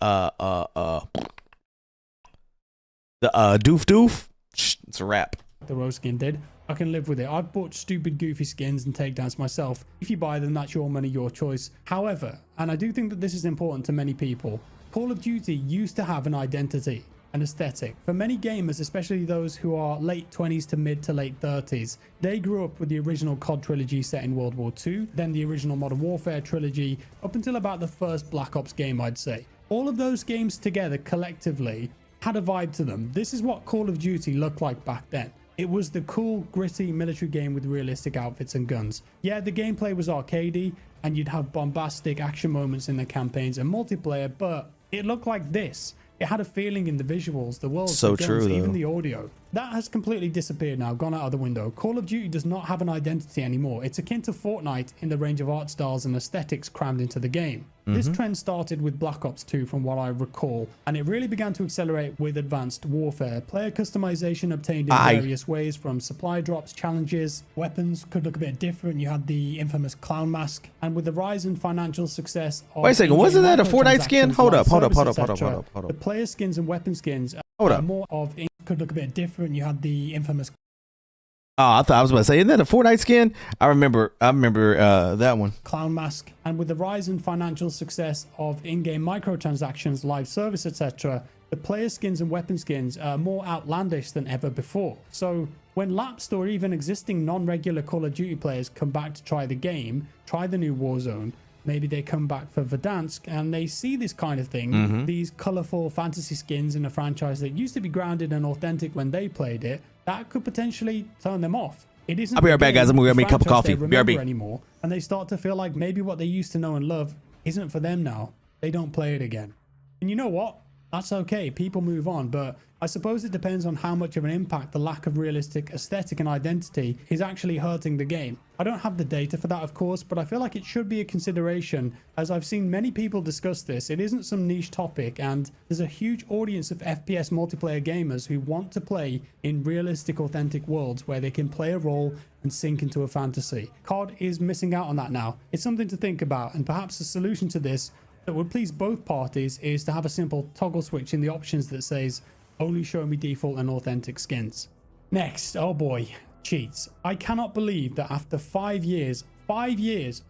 doof, it's a wrap. The Rose skin did. I can live with it. I've bought stupid goofy skins and takedowns myself. If you buy them, that's your money, your choice. However, and I do think that this is important to many people, Call of Duty used to have an identity, an aesthetic. For many gamers, especially those who are late 20s to mid to late 30s, they grew up with the original COD trilogy set in World War II, then the original Modern Warfare trilogy, up until about the first Black Ops game, I'd say. All of those games together collectively had a vibe to them. This is what Call of Duty looked like back then. It was the cool, gritty military game with realistic outfits and guns. Yeah, the gameplay was arcadey, and you'd have bombastic action moments in the campaigns and multiplayer, but it looked like this. It had a feeling in the visuals, the world, so the guns, true, even the audio. That has completely disappeared now, gone out of the window. Call of Duty does not have an identity anymore. It's akin to Fortnite in the range of art styles and aesthetics crammed into the game. This trend started with Black Ops 2 from what I recall, and it really began to accelerate with Advanced Warfare. Player customization obtained in various ways, from supply drops, challenges, weapons could look a bit different. You had the infamous clown mask, and with the rise in financial success of wait a second, wasn't that a Fortnite skin? Hold up. The player skins and weapon skins more of could look a bit different. You had the infamous I thought I was about to say, isn't that a Fortnite skin? I remember that one. Clown mask. And with the rise in financial success of in-game microtransactions, live service, etc., the player skins and weapon skins are more outlandish than ever before. So when lapsed or even existing non-regular Call of Duty players come back to try the game, try the new Warzone, maybe they come back for Verdansk and they see this kind of thing, these colorful fantasy skins in a franchise that used to be grounded and authentic when they played it, that could potentially turn them off. It isn't. I'll be right back, guys. I'm gonna grab me a cup of coffee. BRB anymore, and they start to feel like maybe what they used to know and love isn't for them now. They don't play it again. And you know what? That's okay. People move on, but I suppose it depends on how much of an impact the lack of realistic aesthetic and identity is actually hurting the game. I don't have the data for that, of course, but I feel like it should be a consideration, as I've seen many people discuss this. It isn't some niche topic, and there's a huge audience of FPS multiplayer gamers who want to play in realistic, authentic worlds where they can play a role and sink into a fantasy. COD is missing out on that now. It's something to think about, and perhaps the solution to this that would please both parties is to have a simple toggle switch in the options that says only show me default and authentic skins. Next, oh boy, cheats. I cannot believe that after 5 years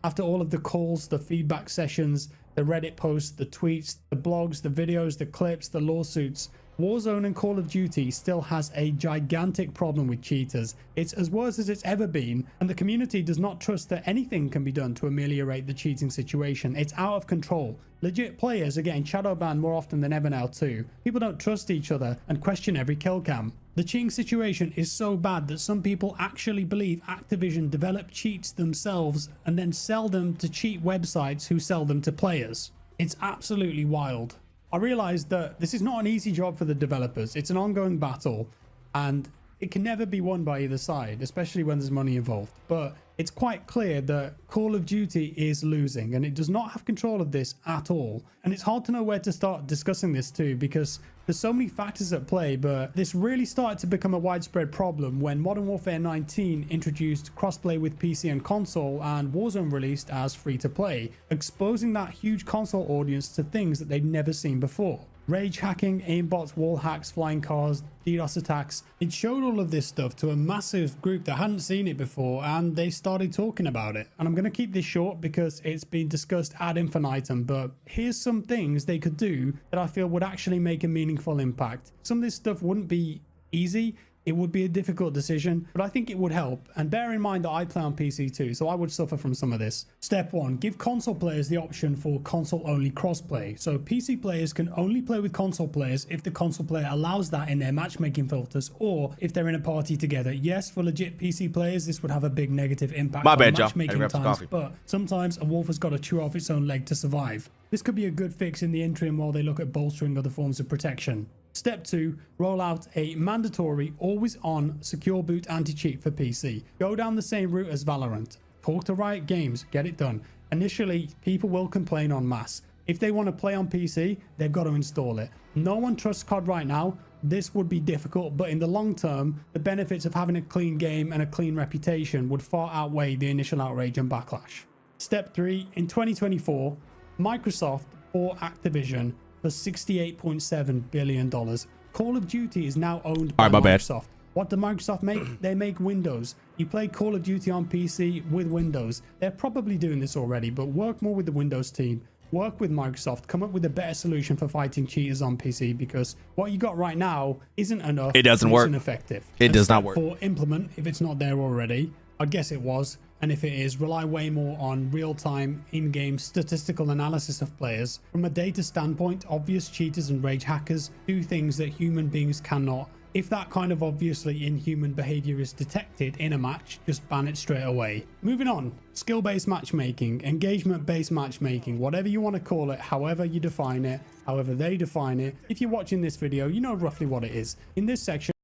after all of the calls, the feedback sessions, the Reddit posts, the tweets, the blogs, the videos, the clips, the lawsuits, Warzone and Call of Duty still has a gigantic problem with cheaters. It's as worse as it's ever been, and the community does not trust that anything can be done to ameliorate the cheating situation. It's out of control. Legit players are getting shadow banned more often than ever now too. People don't trust each other and question every kill cam. The cheating situation is so bad that some people actually believe Activision develop cheats themselves and then sell them to cheat websites who sell them to players. It's absolutely wild. I realized that this is not an easy job for the developers. It's an ongoing battle, and it can never be won by either side, especially when there's money involved. But it's quite clear that Call of Duty is losing, and it does not have control of this at all. And it's hard to know where to start discussing this too, because there's so many factors at play, but this really started to become a widespread problem when Modern Warfare 19 introduced crossplay with PC and console, and Warzone released as free-to-play, exposing that huge console audience to things that they'd never seen before. Rage hacking, aimbots, wall hacks, flying cars, DDoS attacks. It showed all of this stuff to a massive group that hadn't seen it before, and they started talking about it. And I'm going to keep this short because it's been discussed ad infinitum, but here's some things they could do that I feel would actually make a meaningful impact. Some of this stuff wouldn't be easy, It would be a difficult decision, but I think it would help. And bear in mind that I play on PC too, so I would suffer from some of this. Step 1, give console players the option for console-only crossplay. So PC players can only play with console players if the console player allows that in their matchmaking filters, or if they're in a party together. Yes, for legit PC players, this would have a big negative impact on matchmaking times, but sometimes a wolf has got to chew off its own leg to survive. This could be a good fix in the interim while they look at bolstering other forms of protection. Step 2, roll out a mandatory always-on secure boot anti-cheat for PC. Go down the same route as Valorant. Talk to Riot Games, get it done. Initially, people will complain en masse. If they want to play on PC, they've got to install it. No one trusts COD right now. This would be difficult, but in the long term, the benefits of having a clean game and a clean reputation would far outweigh the initial outrage and backlash. Step 3, in 2024, Microsoft bought Activision for $68.7 billion. Call of Duty is now owned by Microsoft. What do Microsoft make? They make Windows. You play Call of Duty on PC with Windows. They're probably doing this already, but work more with the Windows team. Work with Microsoft. Come up with a better solution for fighting cheaters on PC, because what you got right now isn't enough. It doesn't work. It's ineffective. It does not work. For implement, if it's not there already, I guess it was. And if it is, rely way more on real-time, in-game statistical analysis of players. From a data standpoint, obvious cheaters and rage hackers do things that human beings cannot. If that kind of obviously inhuman behavior is detected in a match, just ban it straight away. Moving on, skill-based matchmaking, engagement-based matchmaking, whatever you want to call it, however you define it, however they define it. If you're watching this video, you know roughly what it is. In this section,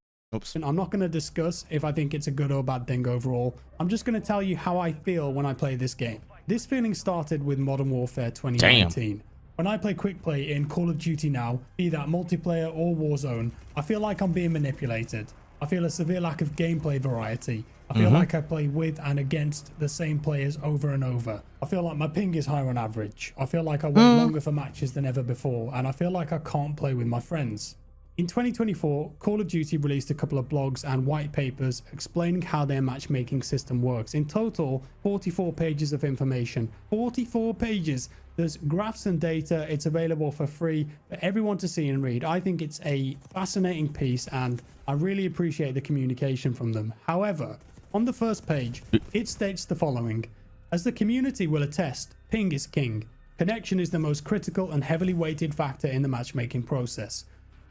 I'm not going to discuss if I think it's a good or bad thing overall. I'm just going to tell you how I feel when I play this game. This feeling started with Modern Warfare 2019. Damn. When I play quick play in Call of Duty now, be that multiplayer or Warzone, I feel like I'm being manipulated. I feel a severe lack of gameplay variety. I feel like I play with and against the same players over and over. I feel like my ping is higher on average. I feel like I wait longer for matches than ever before, and I feel like I can't play with my friends. In 2024, Call of Duty released a couple of blogs and white papers explaining how their matchmaking system works. In total, 44 pages of information. 44 pages! There's graphs and data. It's available for free for everyone to see and read. I think it's a fascinating piece, and I really appreciate the communication from them. However, on the first page, it states the following. As the community will attest, ping is king. Connection is the most critical and heavily weighted factor in the matchmaking process.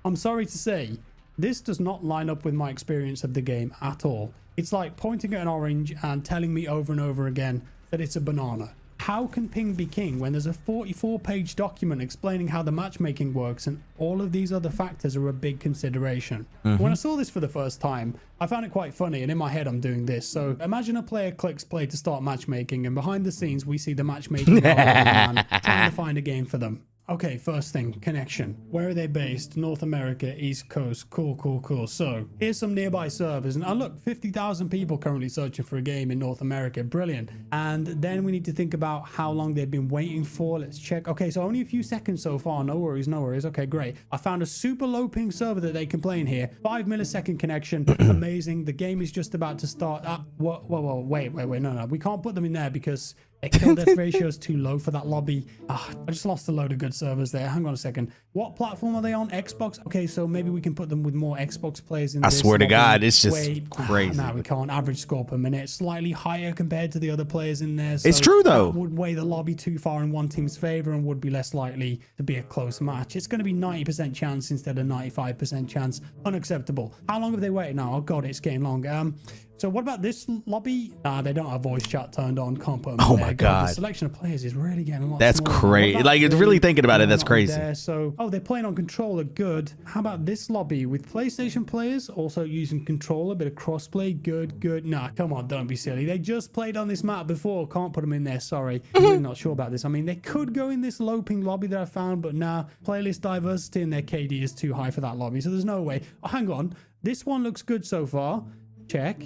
I'm sorry to say, this does not line up with my experience of the game at all. It's like pointing at an orange and telling me over and over again that it's a banana. How can ping be king when there's a 44-page document explaining how the matchmaking works and all of these other factors are a big consideration? When I saw this for the first time, I found it quite funny, and in my head I'm doing this. So imagine a player clicks play to start matchmaking, and behind the scenes we see the matchmaking man trying to find a game for them. Okay, first thing, connection. Where are they based? North America, East Coast. Cool, cool, cool. So here's some nearby servers. And look, 50,000 people currently searching for a game in North America. Brilliant. And then we need to think about how long they've been waiting for. Let's check. Okay, so only a few seconds so far. No worries, no worries. Okay, great. I found a super low ping server that they can play in here. 5 millisecond connection. Amazing. The game is just about to start. Whoa, wait. No. We can't put them in there because their kill death ratio is too low for that lobby. I just lost a load of good servers there. Hang on a second. What platform are they on? Xbox? Okay, so maybe we can put them with more Xbox players in this. I swear to God, it's just crazy. No, we can't. Average score per minute. Slightly higher compared to the other players in there. So it's true, though. That would weigh the lobby too far in one team's favor and would be less likely to be a close match. It's going to be 90% chance instead of 95% chance. Unacceptable. How long have they waited now? Oh, God, it's getting long. So what about this lobby? They don't have voice chat turned on. Can't put them in there. My God. The selection of players is really getting a lot That's smaller. crazy. Like, really thinking about it, that's crazy. So, they're playing on controller. Good. How about this lobby with PlayStation players also using controller? A bit of crossplay. Good. Nah, come on, don't be silly. They just played on this map before. Can't put them in there. Sorry. I'm really not sure about this. I mean, they could go in this low ping lobby that I found, but nah. Playlist diversity and their KD is too high for that lobby. So there's no way. Oh, hang on. This one looks good so far. Check.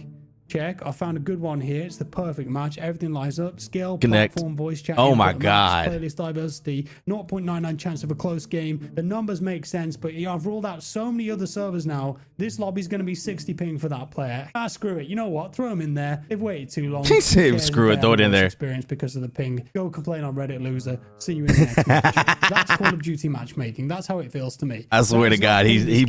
Check. I found a good one here. It's the perfect match. Everything lines up. Skill, Connect. platform, voice chat. Oh my input, God. match, playlist diversity. 0.99 chance of a close game. The numbers make sense, but I've ruled out so many other servers now. This lobby's going to be 60 ping for that player. Ah, screw it. You know what? Throw them in there. They've waited too long. He said, screw it. Throw it in there. Experience because of the ping. Go complain on Reddit, loser. See you in the next match. That's Call of Duty matchmaking. That's how it feels to me. I swear to God, he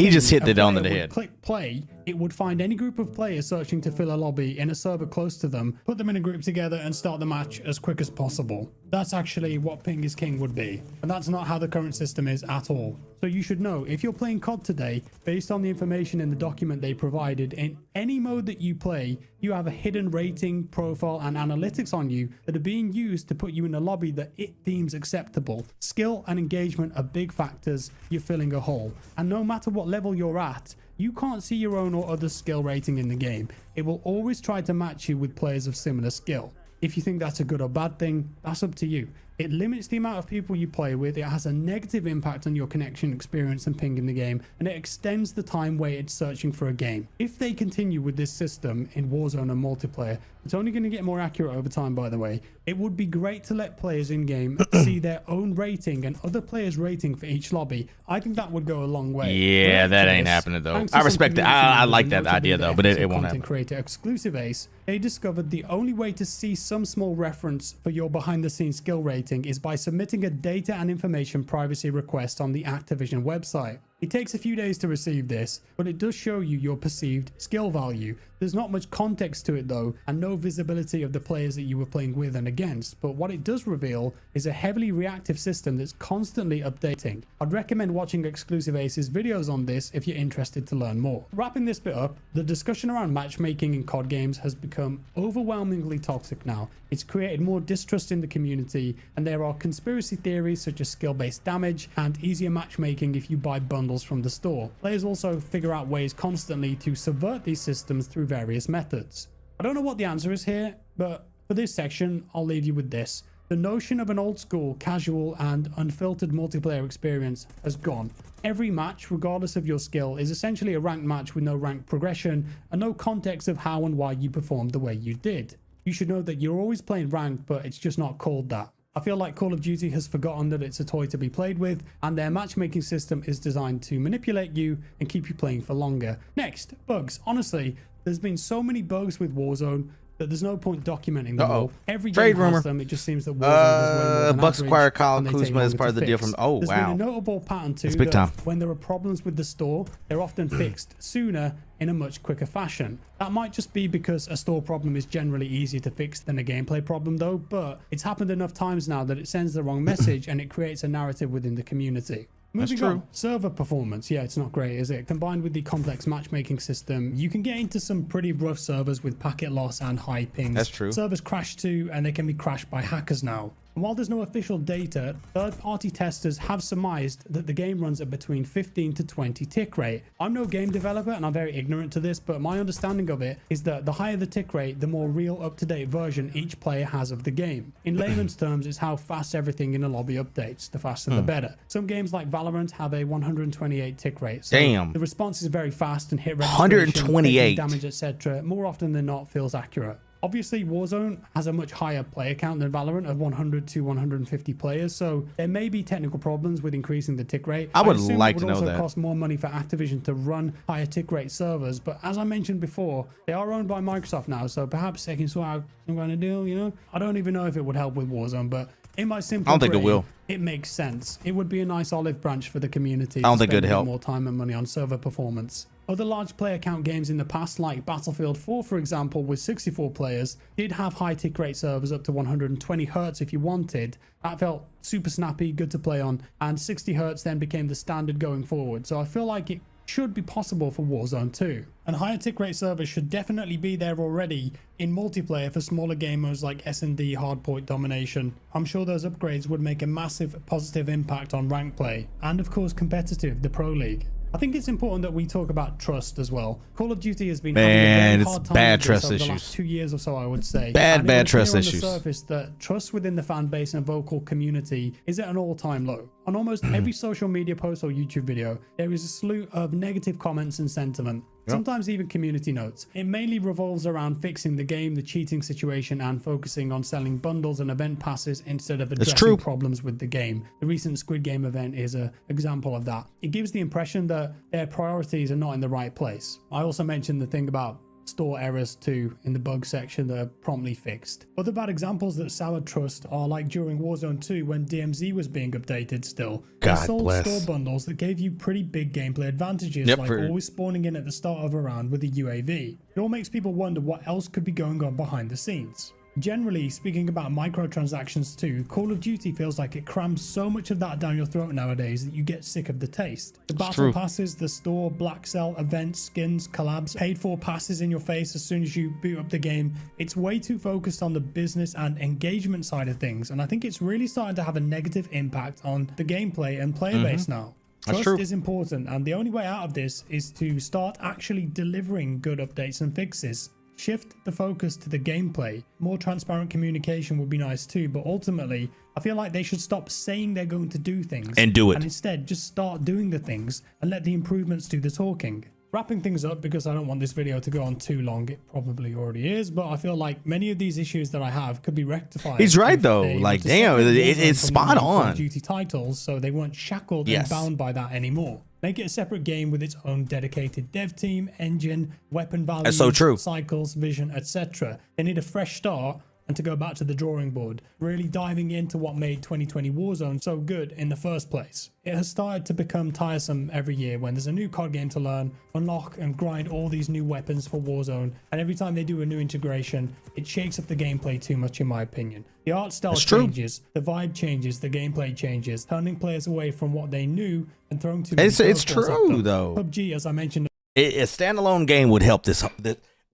just hit it on the head. Click play. It would find any group of players searching to fill a lobby in a server close to them, put them in a group together, and start the match as quick as possible. That's actually what ping is king would be, and that's not how the current system is at all. So you should know, if you're playing COD today, based on the information in the document they provided, in any mode that you play, you have a hidden rating, profile, and analytics on you that are being used to put you in a lobby that it deems acceptable. Skill and engagement are big factors. You're filling a hole, and no matter what level you're at, you can't see your own or other skill rating in the game. It will always try to match you with players of similar skill. If you think that's a good or bad thing, that's up to you. It limits the amount of people you play with, it has a negative impact on your connection experience and ping in the game, and it extends the time waited searching for a game. If they continue with this system in Warzone and multiplayer, it's only going to get more accurate over time, by the way. It would be great to let players in-game see their own rating and other players' rating for each lobby. I think that would go a long way. Yeah, that ain't happening, though. I respect it. I like that idea, though, but it won't happen. Creator exclusive Ace, they discovered the only way to see some small reference for your behind-the-scenes skill rating is by submitting a data and information privacy request on the Activision website. It takes a few days to receive this, but it does show you your perceived skill value. There's not much context to it though, and no visibility of the players that you were playing with and against, but what it does reveal is a heavily reactive system that's constantly updating. I'd recommend watching Exclusive Ace's videos on this if you're interested to learn more. Wrapping this bit up, the discussion around matchmaking in COD games has become overwhelmingly toxic now. It's created more distrust in the community, and there are conspiracy theories such as skill-based damage and easier matchmaking if you buy bundles from the store. Players also figure out ways constantly to subvert these systems through various methods. I don't know what the answer is here, but for this section, I'll leave you with this. The notion of an old school, casual, and unfiltered multiplayer experience has gone. Every match, regardless of your skill, is essentially a ranked match with no rank progression and no context of how and why you performed the way you did. You should know that you're always playing ranked, but it's just not called that. I feel like Call of Duty has forgotten that it's a toy to be played with, and their matchmaking system is designed to manipulate you and keep you playing for longer. Next, bugs. Honestly, there's been so many bugs with Warzone that there's no point documenting them all. Every game has them. It just seems that Warzone has way more than Bucks average, acquire Kyle and they take Kuzma as longer part of to the deal fix. from. Oh, There's wow. been a notable pattern too It's big that time. when there are problems with the store, they're often fixed sooner in a much quicker fashion. That might just be because a store problem is generally easier to fix than a gameplay problem though, but it's happened enough times now that it sends the wrong message and it creates a narrative within the community. Moving on, server performance. Yeah, it's not great, is it? Combined with the complex matchmaking system, you can get into some pretty rough servers with packet loss and high pings. That's true. Servers crash too, and they can be crashed by hackers now. And while there's no official data, third-party testers have surmised that the game runs at between 15 to 20 tick rate. I'm no game developer and I'm very ignorant to this, but my understanding of it is that the higher the tick rate, the more real up-to-date version each player has of the game. In layman's terms, it's how fast everything in a lobby updates. The faster the better. Some games like Valorant have a 128 tick rate. So Damn. the response is very fast and hit 128 damage, etc. More often than not feels accurate. Obviously, Warzone has a much higher player count than Valorant of 100 to 150 players, so there may be technical problems with increasing the tick rate. I would assume like it to would know also that. cost more money for Activision to run higher tick rate servers, but as I mentioned before, they are owned by Microsoft now, so perhaps they can sort out some kind of deal, you know? I don't even know if it would help with Warzone, but in my simple I don't think it brain, will. it makes sense. It would be a nice olive branch for the community. I don't to think it'd spend a bit help. more time and money on server performance. Other large player count games in the past, like Battlefield 4, for example, with 64 players, did have high tick rate servers up to 120 Hz if you wanted. That felt super snappy, good to play on, and 60 Hz then became the standard going forward. So I feel like it should be possible for Warzone too. And higher tick rate servers should definitely be there already in multiplayer for smaller gamers like S&D hardpoint domination. I'm sure those upgrades would make a massive positive impact on rank play, and of course competitive, the Pro League. I think it's important that we talk about trust as well. Call of Duty has been having a very hard time bad with this trust over the issues. last 2 years or so, I would say. Bad trust on issues. The surface that trust within the fan base and vocal community is at an all-time low. On almost every social media post or YouTube video, there is a slew of negative comments and sentiment. sometimes even community notes. It mainly revolves around fixing the game, the cheating situation, and focusing on selling bundles and event passes instead of addressing problems with the game. The recent Squid Game event is an example of that. It gives the impression that their priorities are not in the right place. I also mentioned the thing about store errors too in the bug section that are promptly fixed. Other bad examples that soured trust are like during Warzone 2 when DMZ was being updated still. They sold store bundles that gave you pretty big gameplay advantages, like always spawning in at the start of a round with a UAV. It all makes people wonder what else could be going on behind the scenes. Generally, speaking about microtransactions too, Call of Duty feels like it crams so much of that down your throat nowadays that you get sick of the taste. The battle passes, the store, black sell, events, skins, collabs, paid for passes in your face as soon as you boot up the game. It's way too focused on the business and engagement side of things, and I think it's really starting to have a negative impact on the gameplay and player base now. Trust is important, and the only way out of this is to start actually delivering good updates and fixes. Shift the focus to the gameplay. More transparent communication would be nice too, but ultimately I feel like they should stop saying they're going to do things and do it, and instead just start doing the things and let the improvements do the talking. Wrapping things up, because I don't want this video to go on too long, it probably already is, but I feel like many of these issues that I have could be rectified. He's right though, like damn, it's spot on. Call of Duty titles, so they weren't shackled and bound by that anymore. Make it a separate game with its own dedicated dev team, engine, weapon values, cycles, vision, etc. They need a fresh start and to go back to the drawing board, really diving into what made 2020 Warzone so good in the first place. It has started to become tiresome every year when there's a new COD game to learn, unlock and grind all these new weapons for Warzone, and every time they do a new integration, it shakes up the gameplay too much in my opinion. The art style changes, the vibe changes, the gameplay changes, turning players away from what they knew and throwing too many It's true though. PUBG, as I mentioned, a standalone game would help this.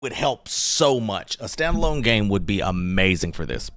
Would help so much. A standalone game would be amazing for this.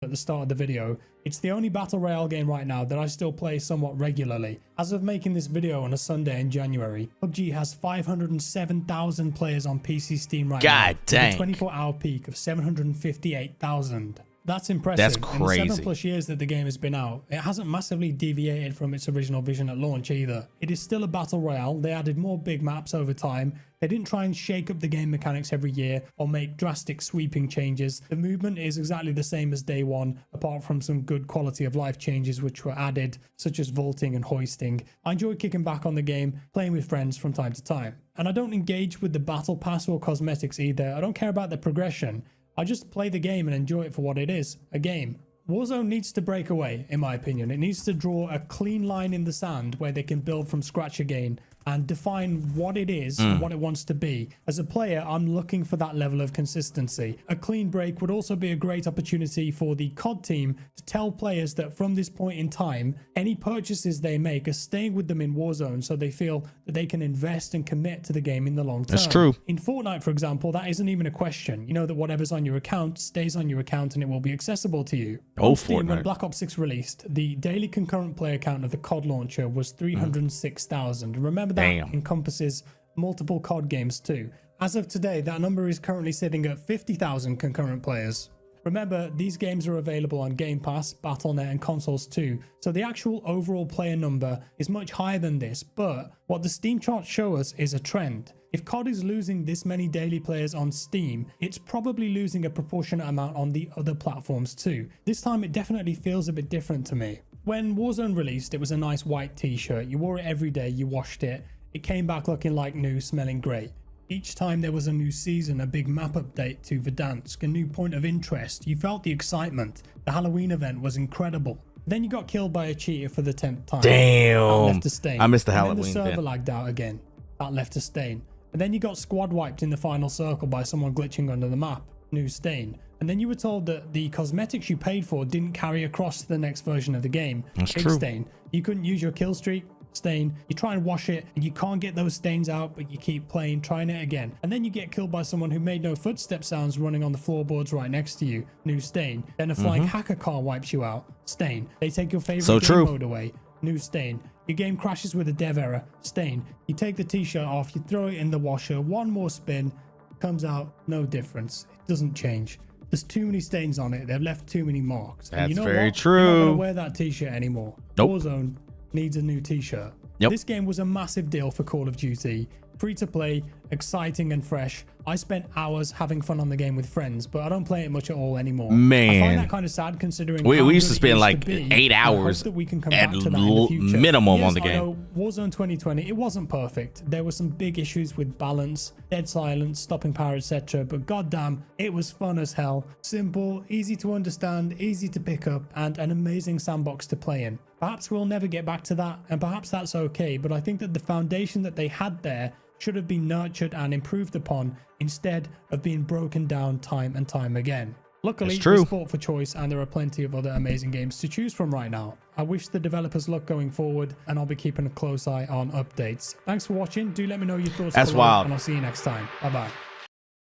At the start of the video, it's the only battle royale game right now that I still play somewhat regularly. As of making this video on a Sunday in January, PUBG has 507,000 players on PC Steam right now. God dang. With a 24-hour peak of 758,000. That's impressive. That's crazy. In the 7+ years that the game has been out, it hasn't massively deviated from its original vision at launch either. It is still a battle royale. They added more big maps over time. They didn't try and shake up the game mechanics every year or make drastic sweeping changes. The movement is exactly the same as day one, apart from some good quality of life changes which were added, such as vaulting and hoisting. I enjoy kicking back on the game, playing with friends from time to time. And I don't engage with the battle pass or cosmetics either. I don't care about the progression. I just play the game and enjoy it for what it is, a game. Warzone needs to break away, in my opinion. It needs to draw a clean line in the sand where they can build from scratch again and define what it is and what it wants to be. As a player, I'm looking for that level of consistency. A clean break would also be a great opportunity for the COD team to tell players that from this point in time, any purchases they make are staying with them in Warzone so they feel that they can invest and commit to the game in the long term. That's true. In Fortnite, for example, that isn't even a question. You know that whatever's on your account stays on your account and it will be accessible to you. On Steam, when Black Ops 6 released, the daily concurrent player count of the COD launcher was 306,000. Remember that encompasses multiple COD games too. As of today, that number is currently sitting at 50,000 concurrent players. Remember, these games are available on Game Pass, Battle.net and consoles too, so the actual overall player number is much higher than this, but what the Steam charts show us is a trend. If COD is losing this many daily players on Steam, it's probably losing a proportionate amount on the other platforms too. This time it definitely feels a bit different to me. When Warzone released, it was a nice white t-shirt. You wore it every day, you washed it. It came back looking like new, smelling great. Each time there was a new season, a big map update to Verdansk, a new point of interest, you felt the excitement. The Halloween event was incredible. Then you got killed by a cheater for the 10th time. Damn. That left a stain. I missed the and Halloween then the server event. lagged out again. That left a stain. And then you got squad wiped in the final circle by someone glitching under the map. New stain. And then you were told that the cosmetics you paid for didn't carry across to the next version of the game. That's big true. Stain. You couldn't use your kill streak. Stain. You try and wash it and you can't get those stains out, but you keep playing, trying it again. And then you get killed by someone who made no footstep sounds running on the floorboards right next to you. New stain. Then a flying hacker car wipes you out. Stain. They take your favorite game mode away. New stain. Your game crashes with a dev error. Stain. You take the t-shirt off, you throw it in the washer, one more spin, comes out, no difference. It doesn't change. There's too many stains on it. They've left too many marks. That's and you know very what? true. You're not gonna wear that t-shirt anymore. Nope. Warzone needs a new t-shirt. Yep. This game was a massive deal for Call of Duty. Free to play, exciting and fresh. I spent hours having fun on the game with friends, but I don't play it much at all anymore. Man, I find that kind of sad considering we how used to good it spend used like to be, 8 and I hope hours that we can come at back to that in the future. minimum Yes, on the I game. know Warzone 2020, it wasn't perfect. There were some big issues with balance, dead silence, stopping power, etc. But goddamn, it was fun as hell. Simple, easy to understand, easy to pick up, and an amazing sandbox to play in. Perhaps we'll never get back to that, and perhaps that's okay, but I think that the foundation that they had there should have been nurtured and improved upon instead of being broken down time and time again. Luckily, true. there's sport for choice, and there are plenty of other amazing games to choose from right now. I wish the developers luck going forward, and I'll be keeping a close eye on updates. Thanks for watching. Do let me know your thoughts That's below, wild. and I'll see you next time. Bye-bye.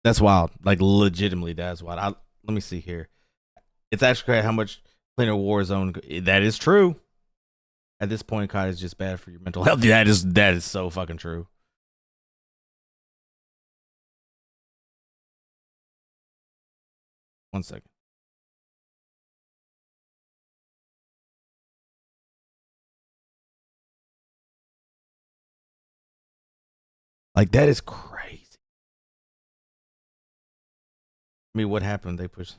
That's wild. Like legitimately, that's wild. Let me see here. It's actually crazy how much cleaner Warzone. That is true. At this point, COD is just bad for your mental health. That is so fucking true. One second. Like that is crazy. I mean, what happened? They pushed.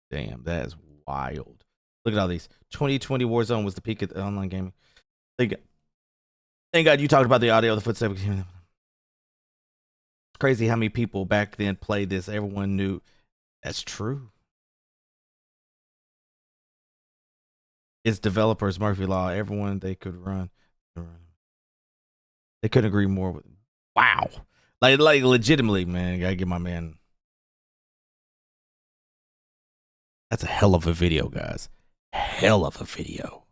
Damn, that is wild. Look at all these. 2020 Warzone was the peak of the online gaming. Thank God you talked about the audio of the footsteps. It's crazy how many people back then played this. Everyone knew. That's true. It's developers, Murphy Law. Everyone they could run. They couldn't agree more. With, wow. Like legitimately, man. Gotta give my man. That's a hell of a video, guys. Hell of a video.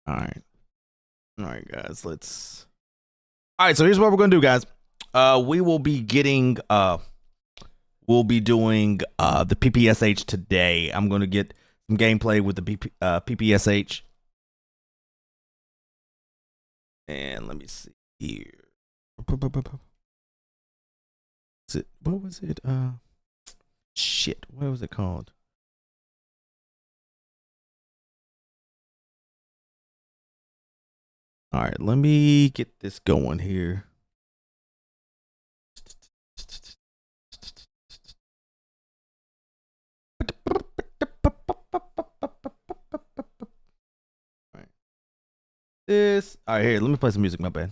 All right, guys. Let's. All right, so here's what we're gonna do, guys. We will be getting. We'll be doing the PPSH today. I'm gonna get some gameplay with the PPSH, and let me see here. What was it? Shit. What was it called? All right, let me get this going here. All right. All right, here, let me play some music, my bad.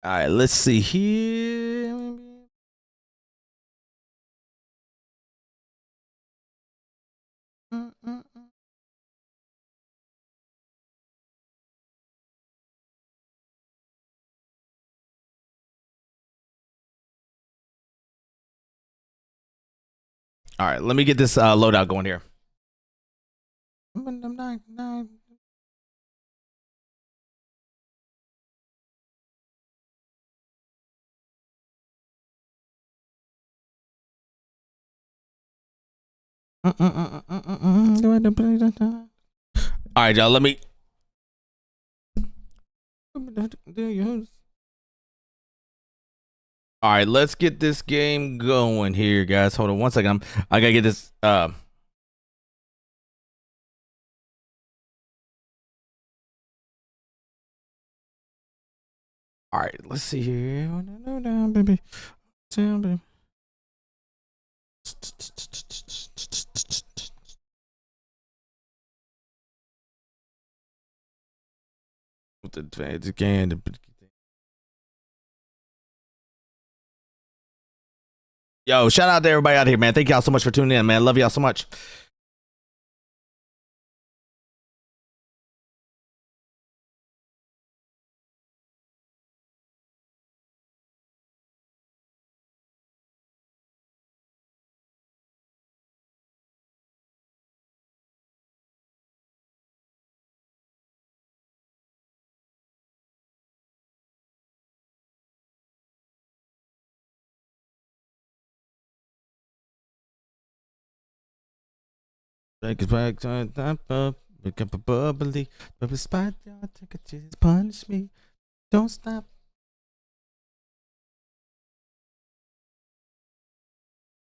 All right, let's see here. All right, let me get this loadout going here. All right, y'all. Let me. All right, let's get this game going here, guys. Hold on one second. I gotta get this. All right, let's see here. Down, baby. Down, baby. With the advantage again. Yo, shout out to everybody out here, man. Thank y'all so much for tuning in, man. Love y'all so much. Take it back to the pick up a bubbly, but despite your ticket, punish me. Don't stop.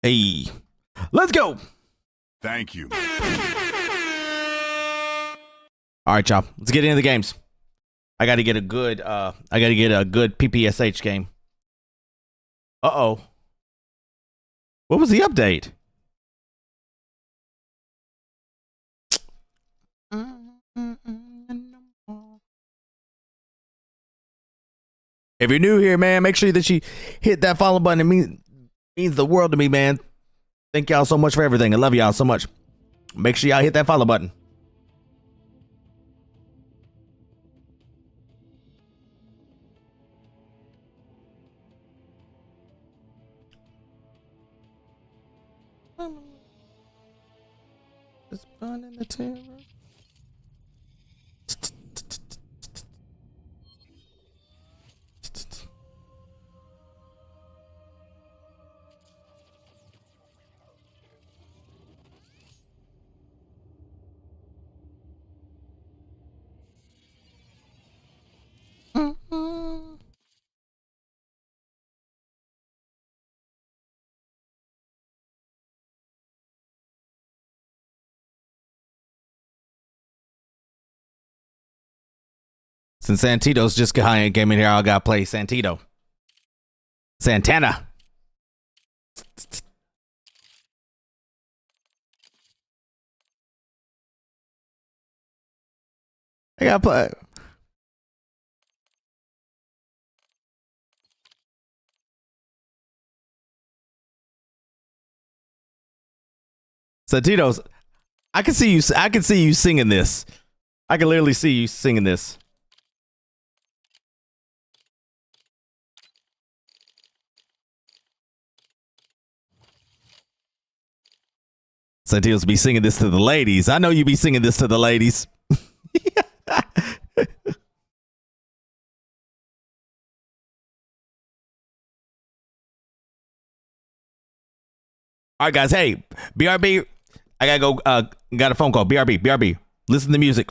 Hey, let's go. Thank you. All right, y'all. Let's get into the games. I got to get a good PPSH game. Uh-oh. What was the update? If you're new here, man, make sure that you hit that follow button. It means the world to me, man. Thank y'all so much for everything. I love y'all so much. Make sure y'all hit that follow button. It's fun in the terror. Since Santito's just came in here, I gotta play Santito. Santana. I gotta play. Santito's. I can see you singing this. I can literally see you singing this. Santito's be singing this to the ladies. I know you be singing this to the ladies. All right, guys. Hey, BRB. I gotta go. Got a phone call. BRB. Listen to the music.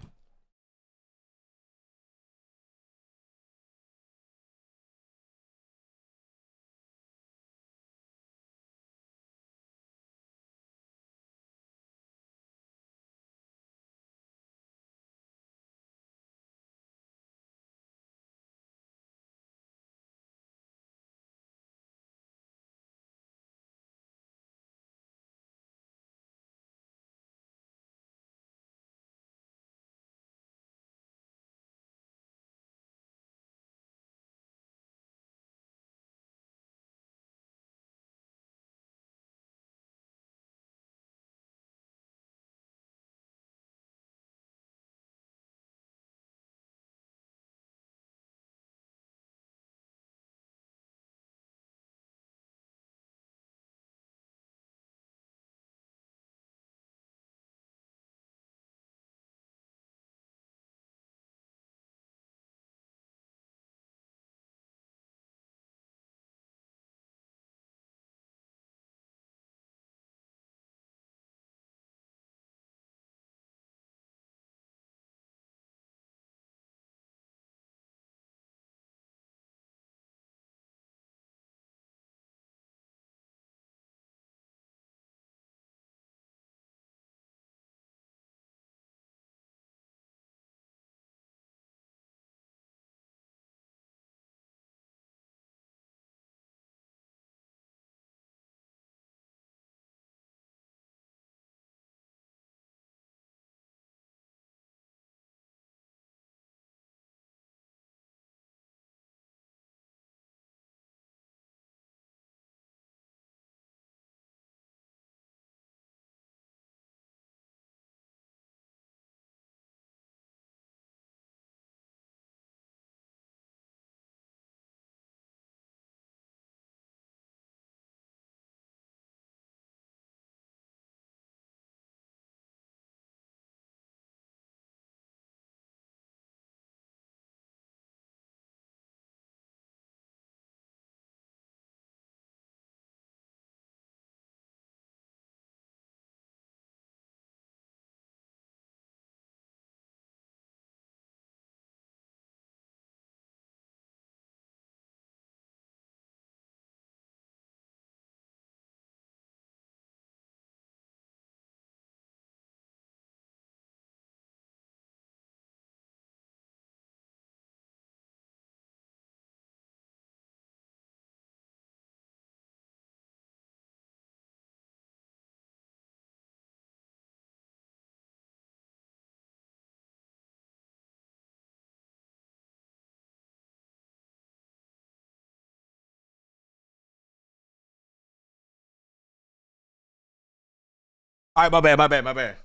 All right, my bad.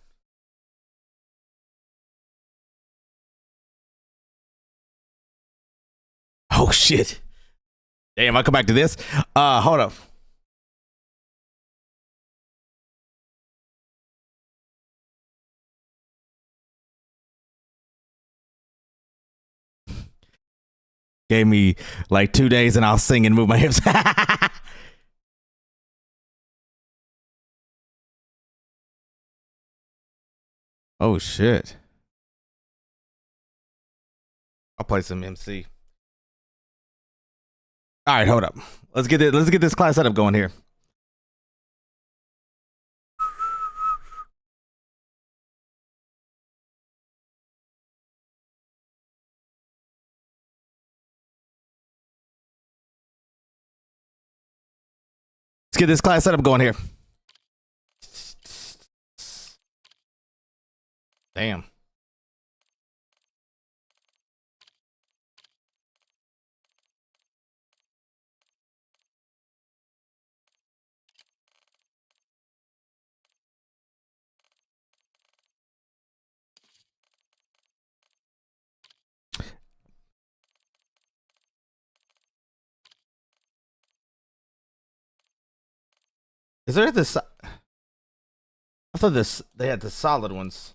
Oh shit. Damn, I'll come back to this. Hold up. Gave me like 2 days and I'll sing and move my hips. Oh shit. I'll play some MC. All right, hold up. Let's get this class setup going here. Let's get this class setup going here. Damn. Is there this? I thought they had the solid ones.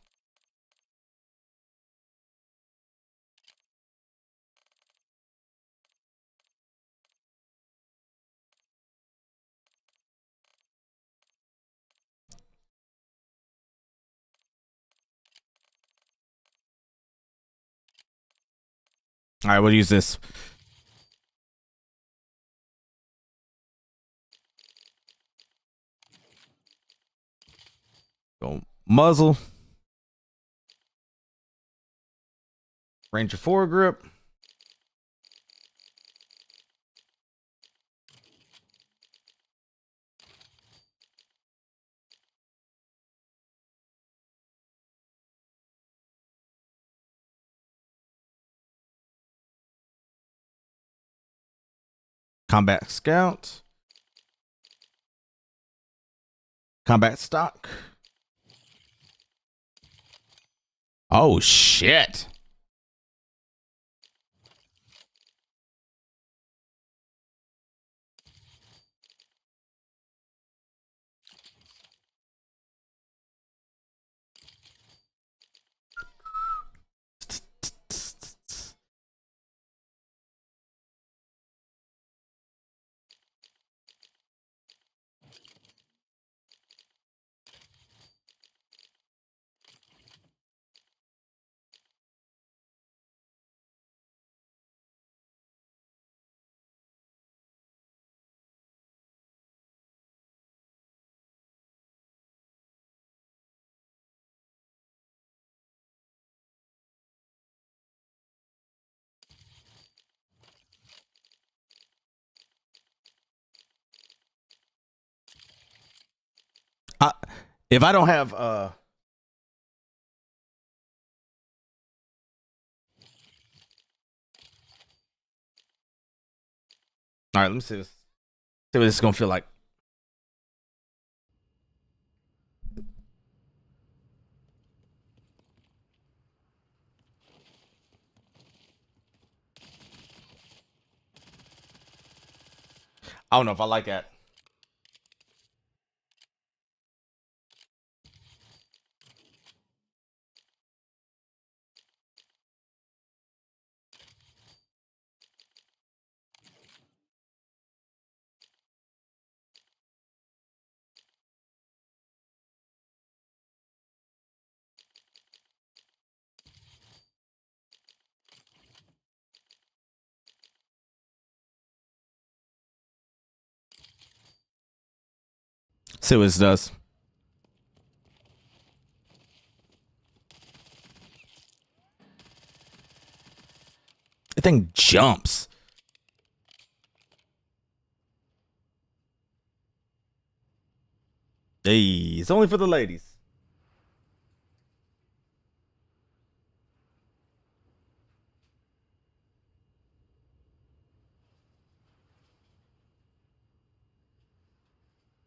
All right, we'll use this. Go muzzle. Ranger foregrip. Combat scout. Combat stock. Oh shit. If I don't have all right, let me see this. See what this is gonna feel like. I don't know if I like that. See what this does. The thing jumps. Hey, it's only for the ladies.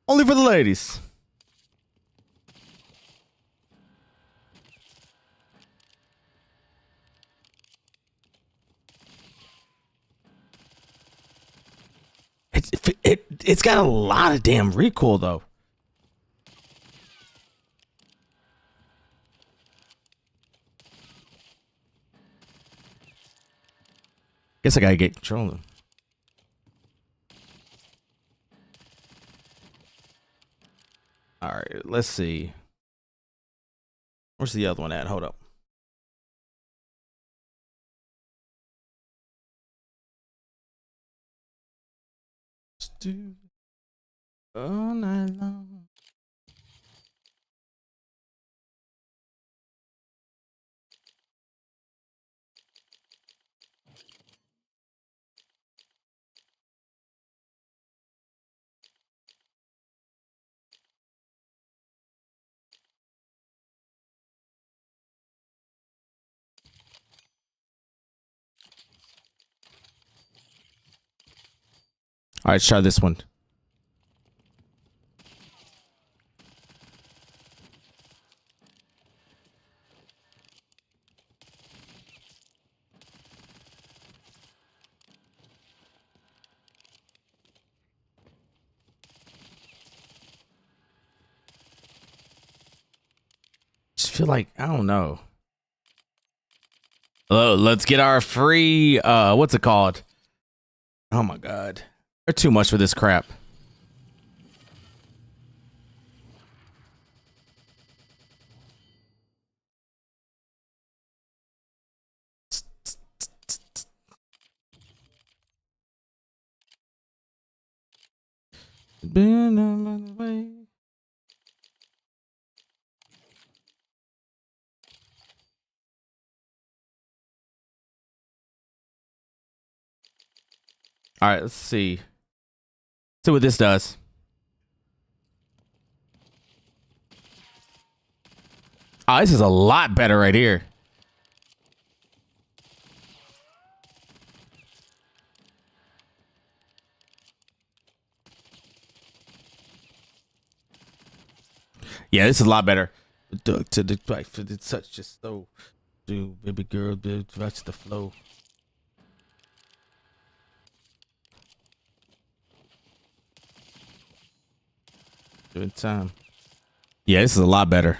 Only for the ladies. It's got a lot of damn recoil though. Guess I gotta get control of them. All right, let's see. Where's the other one at? Hold up. All night long. All right, let's try this one. Just feel like I don't know. Let's get our free what's it called? Oh my god. They're too much for this crap. Been on my way. All right, let's see. See what this does. Oh, this is a lot better right here. Yeah, this is a lot better. To the it's such just so, dude, baby girl, dude, watch the flow. Good time. Yeah, this is a lot better.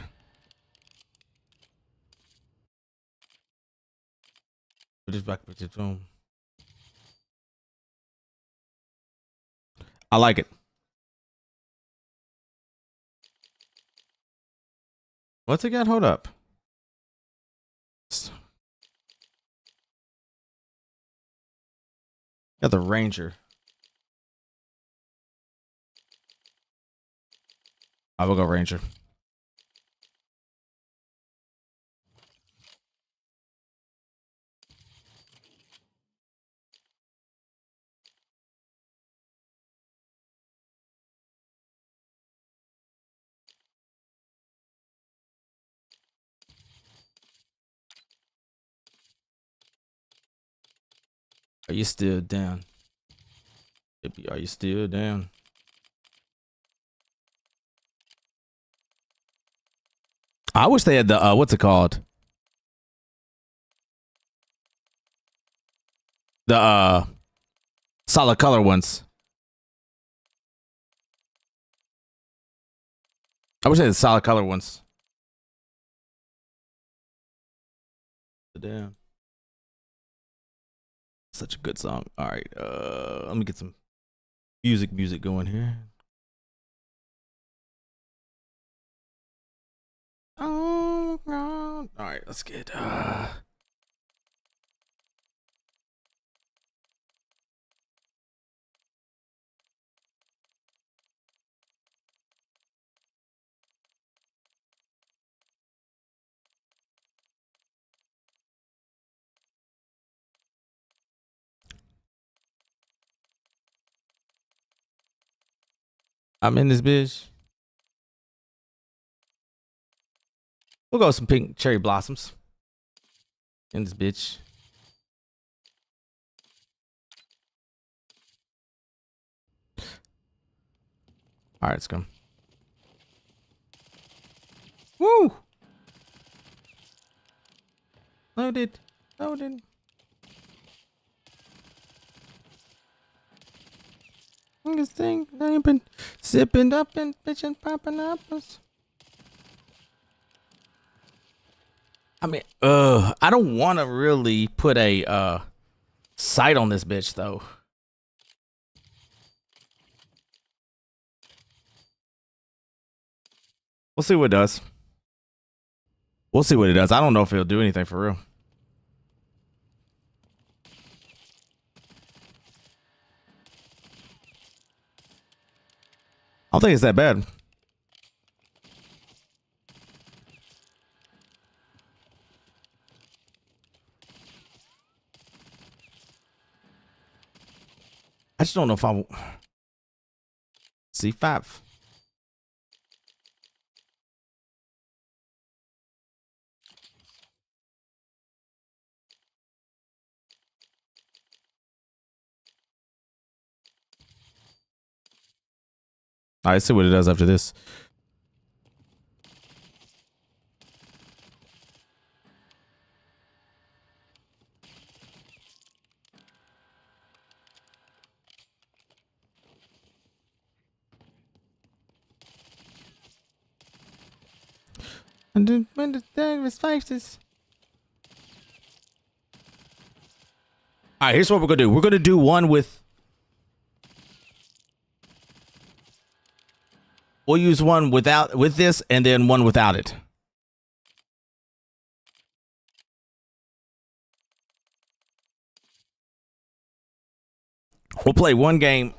Put this back with your phone. I like it. What's it got? Hold up. Got the Ranger. I will go Ranger. Are you still down? Baby, are you still down? I wish they had the what's it called? The solid color ones. I wish they had the solid color ones. Damn. Such a good song. All right, let me get some music going here. Oh, all right, let's get I'm in this bitch. We'll go with some pink cherry blossoms in this bitch. All right, let's go. Woo! Loaded. This thing, they ain't been sipping up and bitching, popping apples. I mean, I don't want to really put a sight on this bitch though. We'll see what it does. We'll see what it does. I don't know if it'll do anything for real. I don't think it's that bad. I just don't know if I C5. All right, let's see what it does after this. And then when the thing was faces. All right, here's what we're gonna do. We're gonna do one with. We'll use one with this, and then one without it. We'll play one game.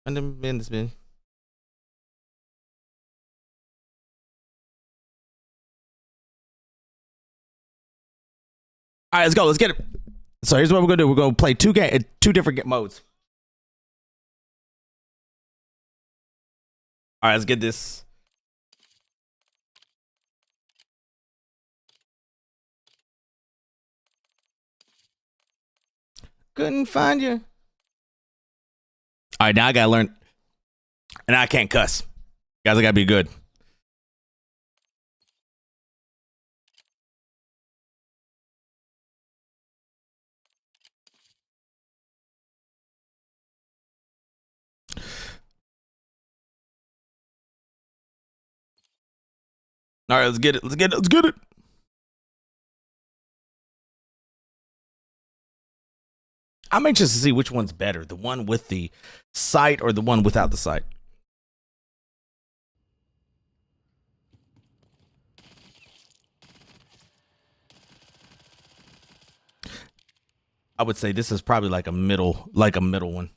And then bend this bin. All right, let's go. Let's get it. So here's what we're gonna do. We're gonna play two different modes. All right, let's get this. Couldn't find you. All right, now I gotta learn, and I can't cuss, guys. I gotta be good. All right, let's get it. Let's get it. Let's get it. I'm anxious to see which one's better, the one with the sight or the one without the sight. I would say this is probably like a middle one.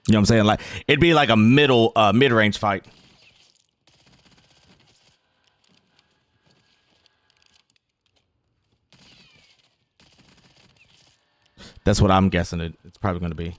You know what I'm saying? Like it'd be like a mid-range fight. That's what I'm guessing it's probably going to be.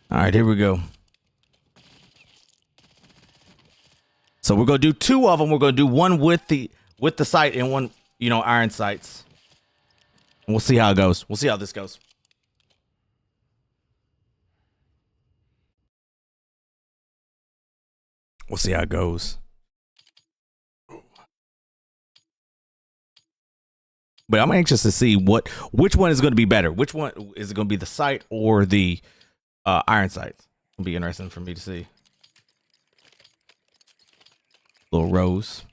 All right, here we go. So we're gonna do two of them. We're gonna do one with the sight and one, iron sights. And we'll see how it goes. We'll see how this goes. We'll see how it goes. But I'm anxious to see which one is going to be better. Which one is it going to be, the sight or the iron sights? It'll be interesting for me to see. Little Rose.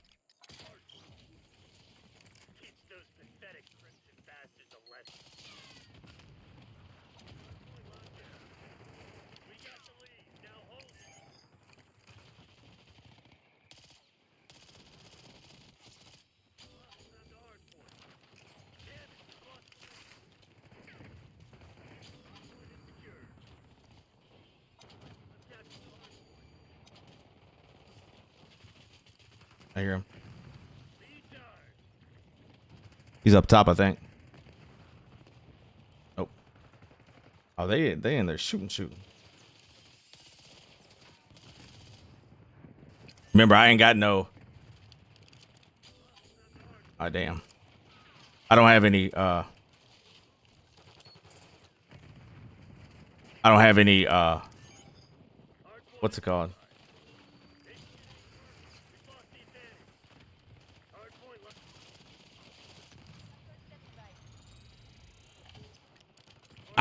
I hear him. He's up top, I think. Nope. Oh, they in there shooting. Remember, I ain't got no. Oh, damn. I don't have any. I don't have any. What's it called?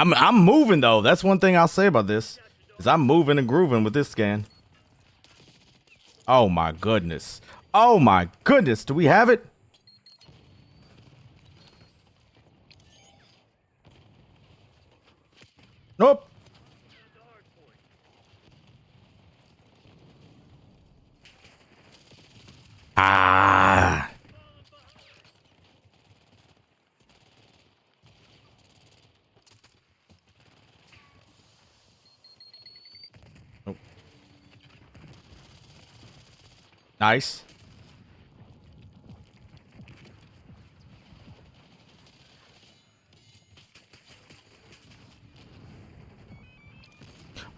I'm moving though. That's one thing I'll say about this is I'm moving and grooving with this scan. Oh my goodness. Oh my goodness. Do we have it? Nope. Ah. Nope. Nice.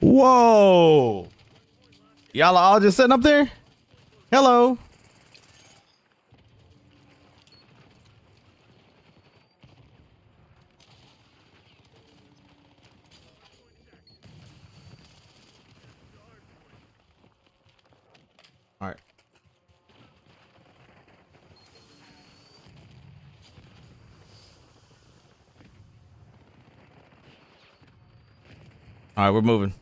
Whoa. Y'all are all just sitting up there? Hello. All right. All right, we're moving.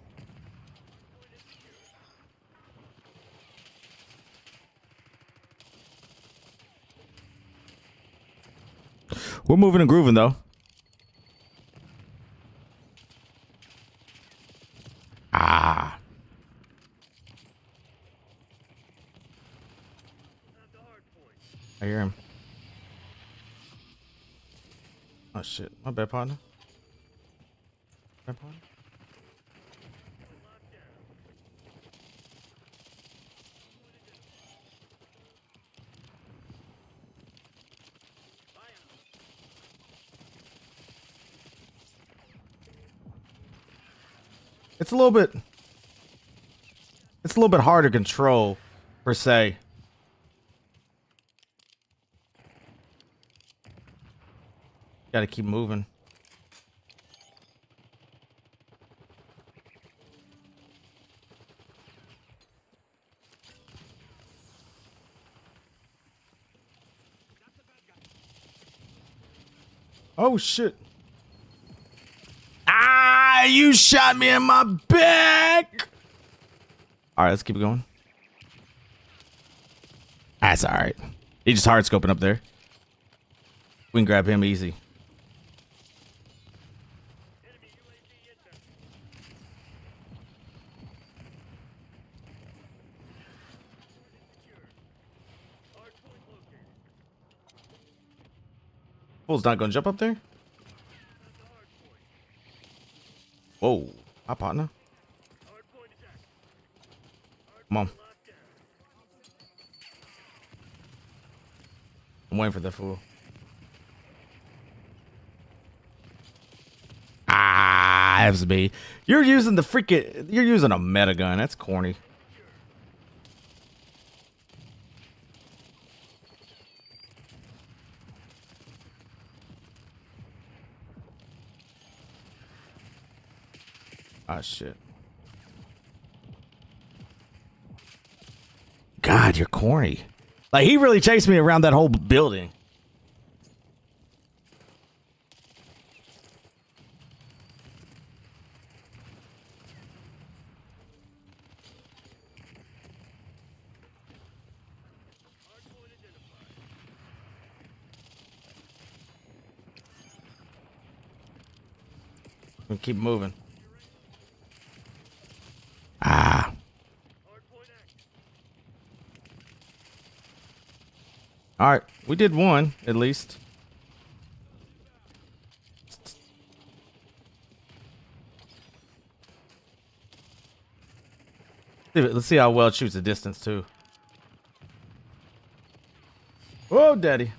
We're moving and grooving though. Ah. I hear him. Oh shit. My bad, partner. Bad partner. It's a little bit hard to control, per se. Gotta keep moving. Oh shit. Ah, you shot me in my back. All right, let's keep it going. That's all right. He just hard scoping up there. We can grab him easy. Fool's not gonna jump up there. Whoa, hi partner. Come on. I'm waiting for that fool. Ah, that's me. You're using the freaking. You're using a meta gun. That's corny. Ah, shit. God, you're corny. Like, he really chased me around that whole building. We'll keep moving. Ah. All right, we did one at least. Let's see how well it shoots the distance too. daddy.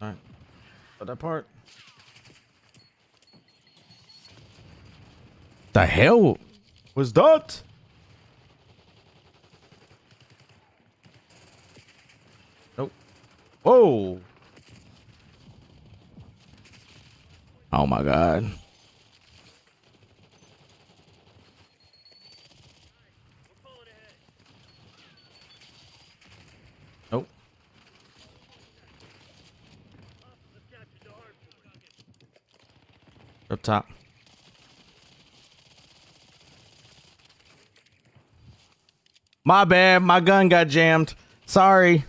All right. But that part. The hell was that? Nope. Whoa. Oh my God. Nope. Up top. My bad. My gun got jammed. Sorry.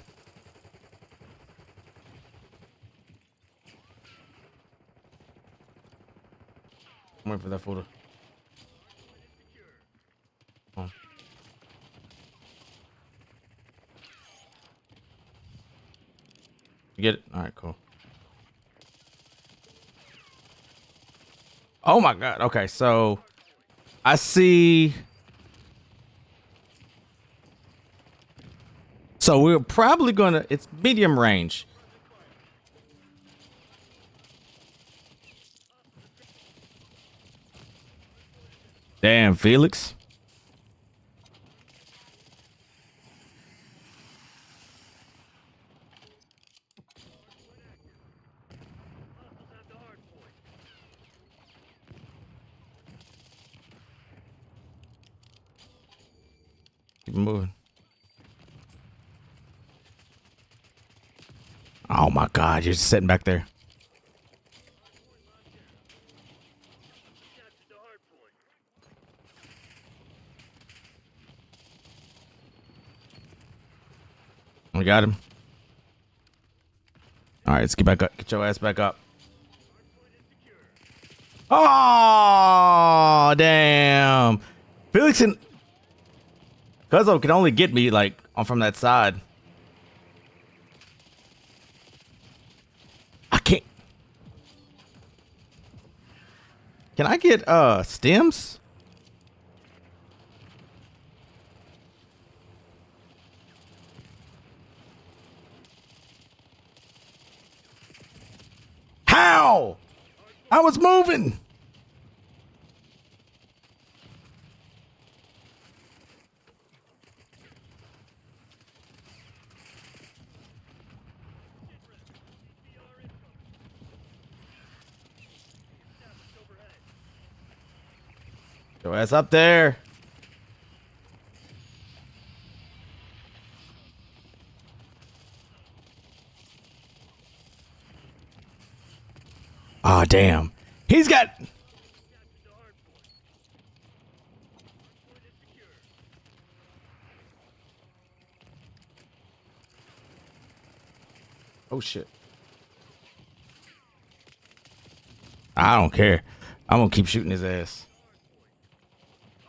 I'm waiting for that photo. Oh. You get it? All right, cool. Oh my God. Okay, so I see. So we're probably gonna. It's medium range. Damn, Felix. Keep moving. Oh my God, you're just sitting back there. We got him. All right, let's get back up. Get your ass back up. Oh, damn. Felix and Cuzzo can only get me like on from that side. I can't. Can I get stems? How? I was moving. Your ass up there. Oh, damn. He's got... Oh, shit. I don't care. I'm going to keep shooting his ass.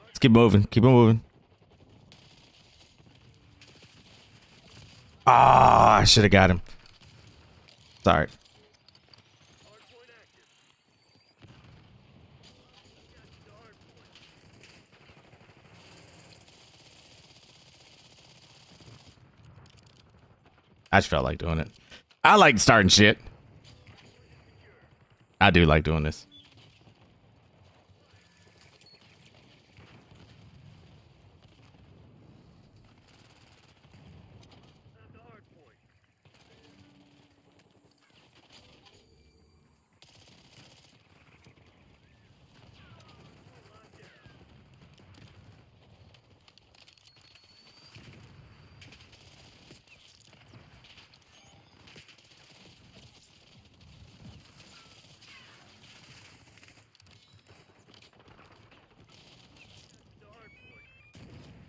Let's keep moving. Keep on moving. Ah, I should have got him. Sorry. I just felt like doing it. I like starting shit. I do like doing this.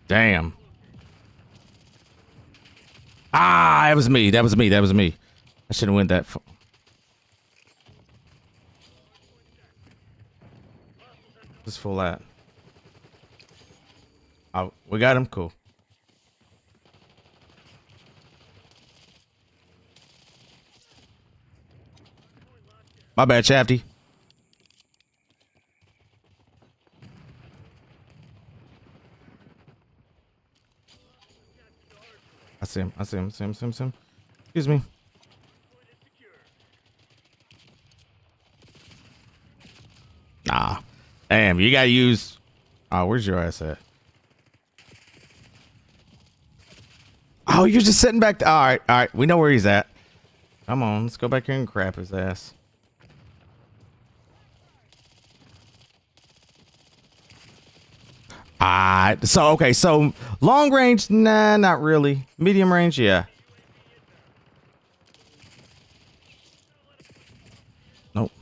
Damn. Ah, that was me. That was me. That was me. I should have went that far. Just full that. Oh, we got him. Cool. My bad, Shafty. I see him. I see him. See him. See him. See him. Excuse me. Nah. Damn, you gotta use. Oh, where's your ass at? Oh, you're just sitting back. All right. All right. We know where he's at. Come on. Let's go back here and crap his ass. So okay, so long range, nah, not really. Medium range, yeah. Nope.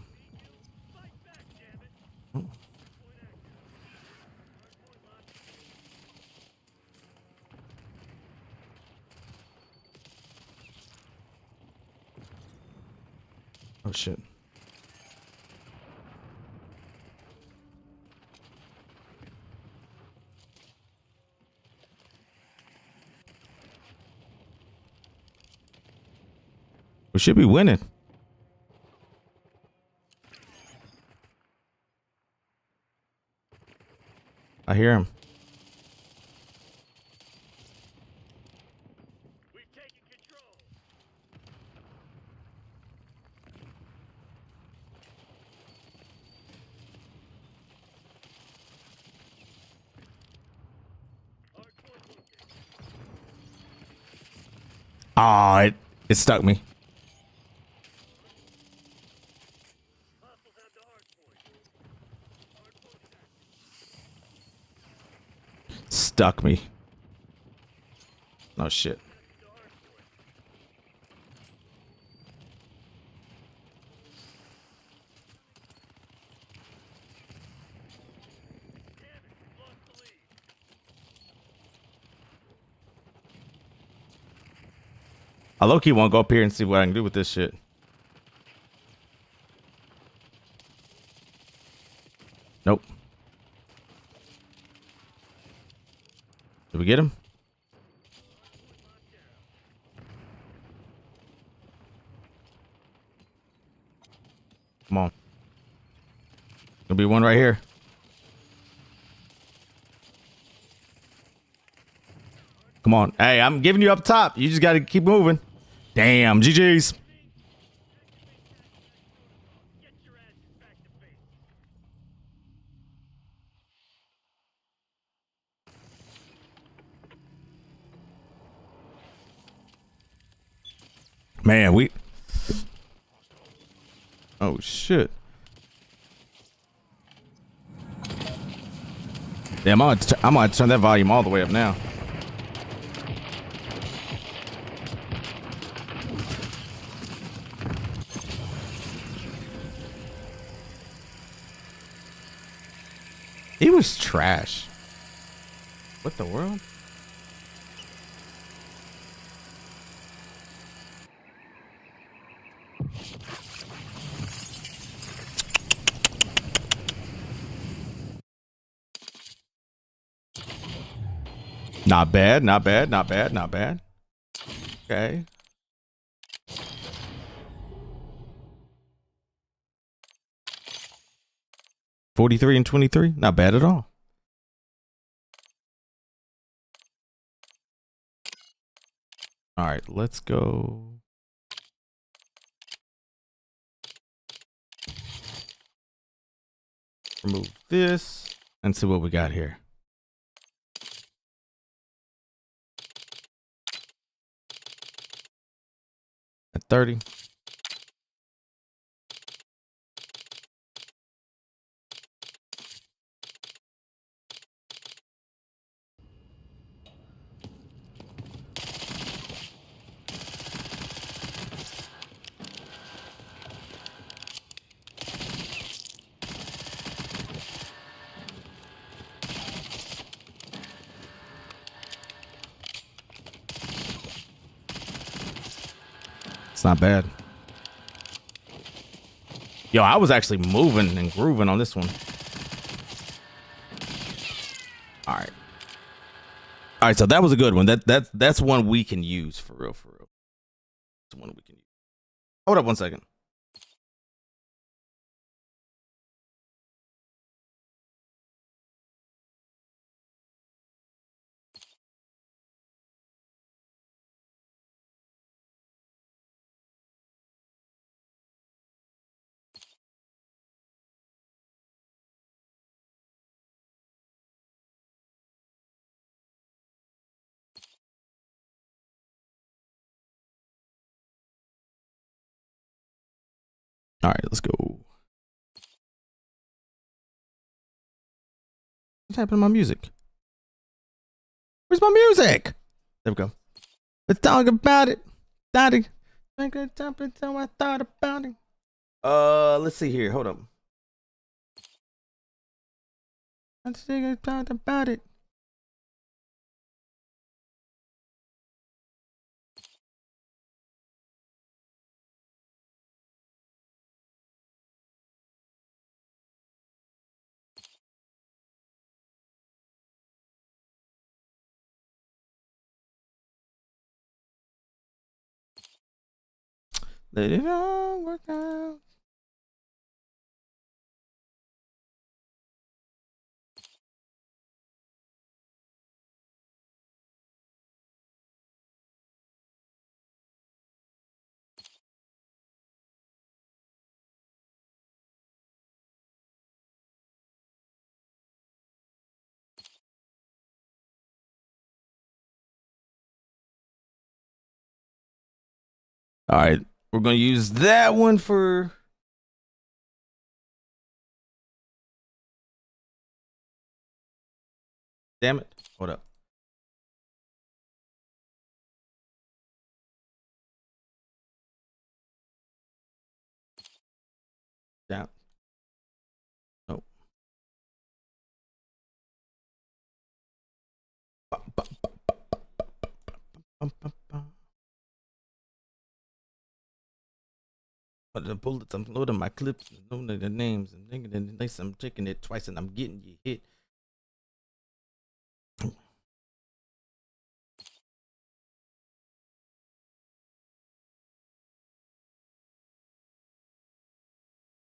Oh shit. We should be winning. I hear him. Oh, it stuck me. Stuck me. Oh shit. I low-key want to go up here and see what I can do with this shit. Nope. Did we get him? Come on. Gonna be one right here. Come on. Hey, I'm giving you up top. You just got to keep moving. Damn, GG's. Man, we... Oh, shit. Damn, I'm gonna turn that volume all the way up now. He was trash. What the world? Not bad, not bad, not bad, not bad. Okay. $43 and $23, not bad at all. All right, let's go. Remove this and see what we got here. At 30. It's not bad. Yo, I was actually moving and grooving on this one. All right. All right, so that was a good one. That's one we can use for real, for real. It's one we can use. Hold up one second. All right, let's go. What's happening to my music? Where's my music? There we go. Let's talk about it. Daddy. Make a top until I thought about it. Let's see here. Hold up. Let's talk about it. Let it all work out. All right, we're gonna use that one for. Damn it! Hold up. Down. Nope. But the bullets, I'm loading my clips, knowing the names, and thinking that I'm taking it twice, and I'm getting you hit.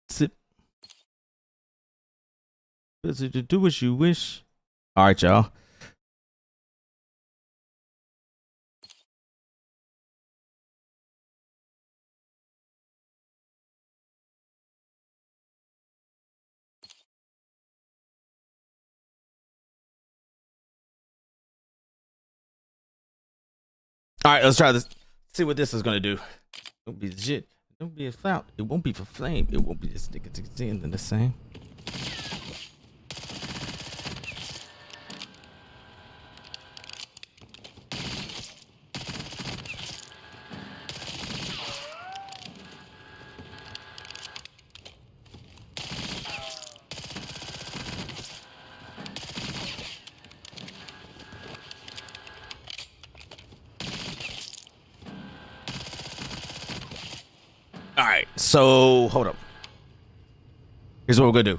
Sip. Busy to do as you wish. All right, y'all. All right, let's try this. See what this is gonna do. Don't be shit. Don't be a flout. It won't be for flame. It won't be this nigga the same. All right, so hold up. Here's what we're gonna do.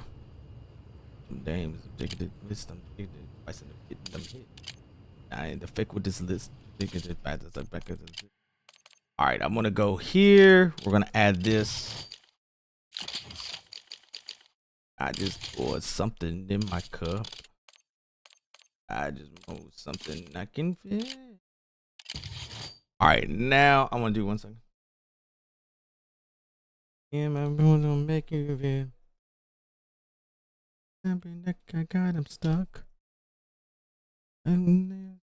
Damn, I ain't the fake with this list. All right, I'm gonna go here. We're gonna add this. I just poured something in my cup. I just moved something I can fit. All right, now I'm gonna do one second. Yeah, my bro don't make you feel. I got him stuck. And then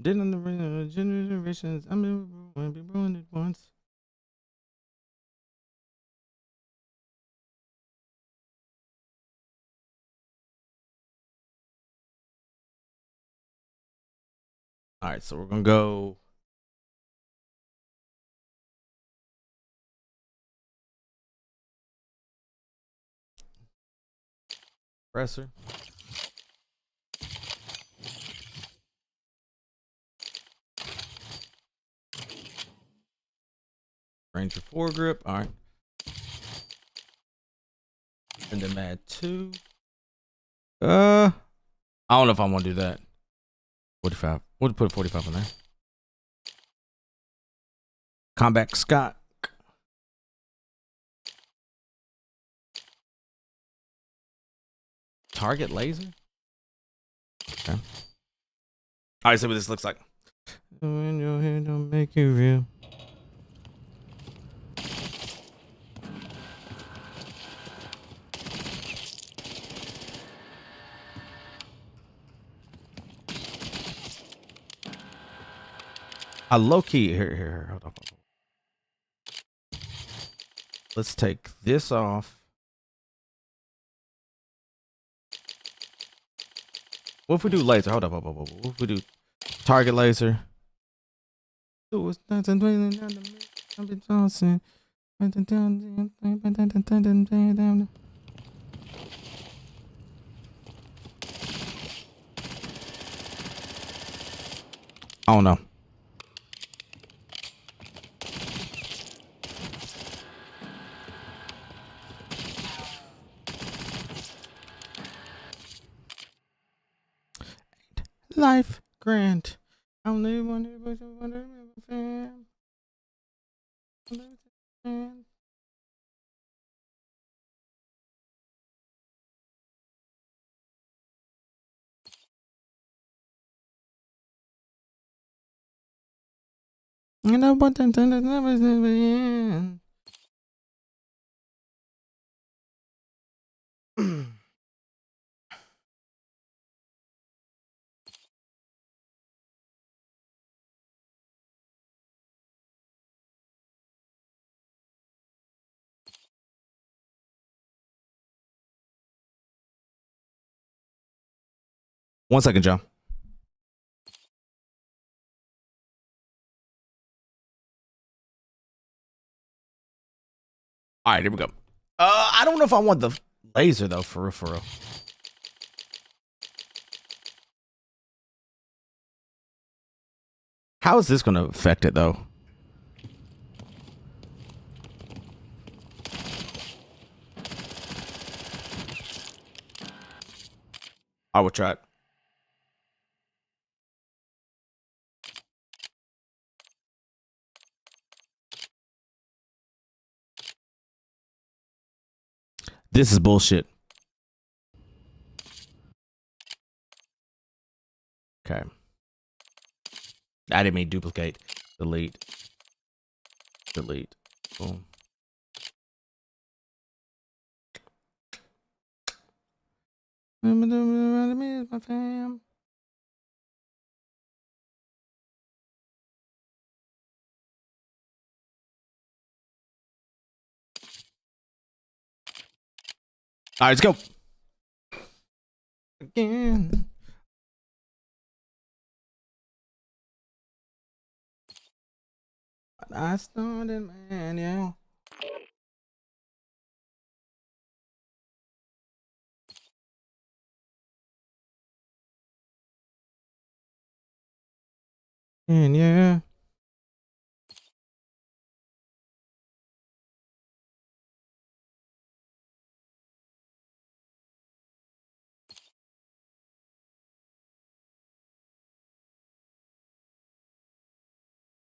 didn't the generations. I mean, we ruined it once. All right, so we're gonna go. Presser. Ranger foregrip. All right. And then add 2. I don't know if I want to do that. 45. We'll put 45 on there. Combat Scott. Target laser. Okay. All right, see what this looks like. When your head don't make you real. I low key here. Hold on. Let's take this off. What if we do laser? Hold up. What if we do target laser? Oh no. Life grant. I only wonder. You know what? Never end. 1 second, Joe. All right, here we go. I don't know if I want the laser though, for real. How is this going to affect it though? I will try it. This is bullshit. Okay. I didn't mean duplicate. Delete. Boom. My fam. All right, let's go. Again. I started, man, yeah. And yeah.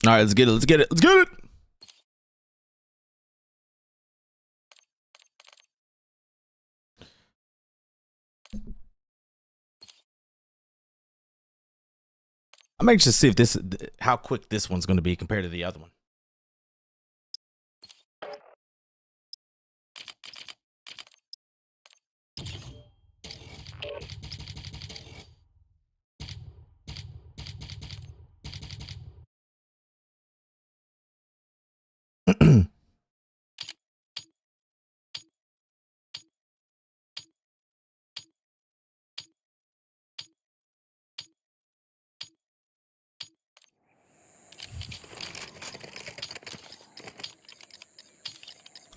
All right, let's get it. I'm anxious to see if how quick this one's going to be compared to the other one.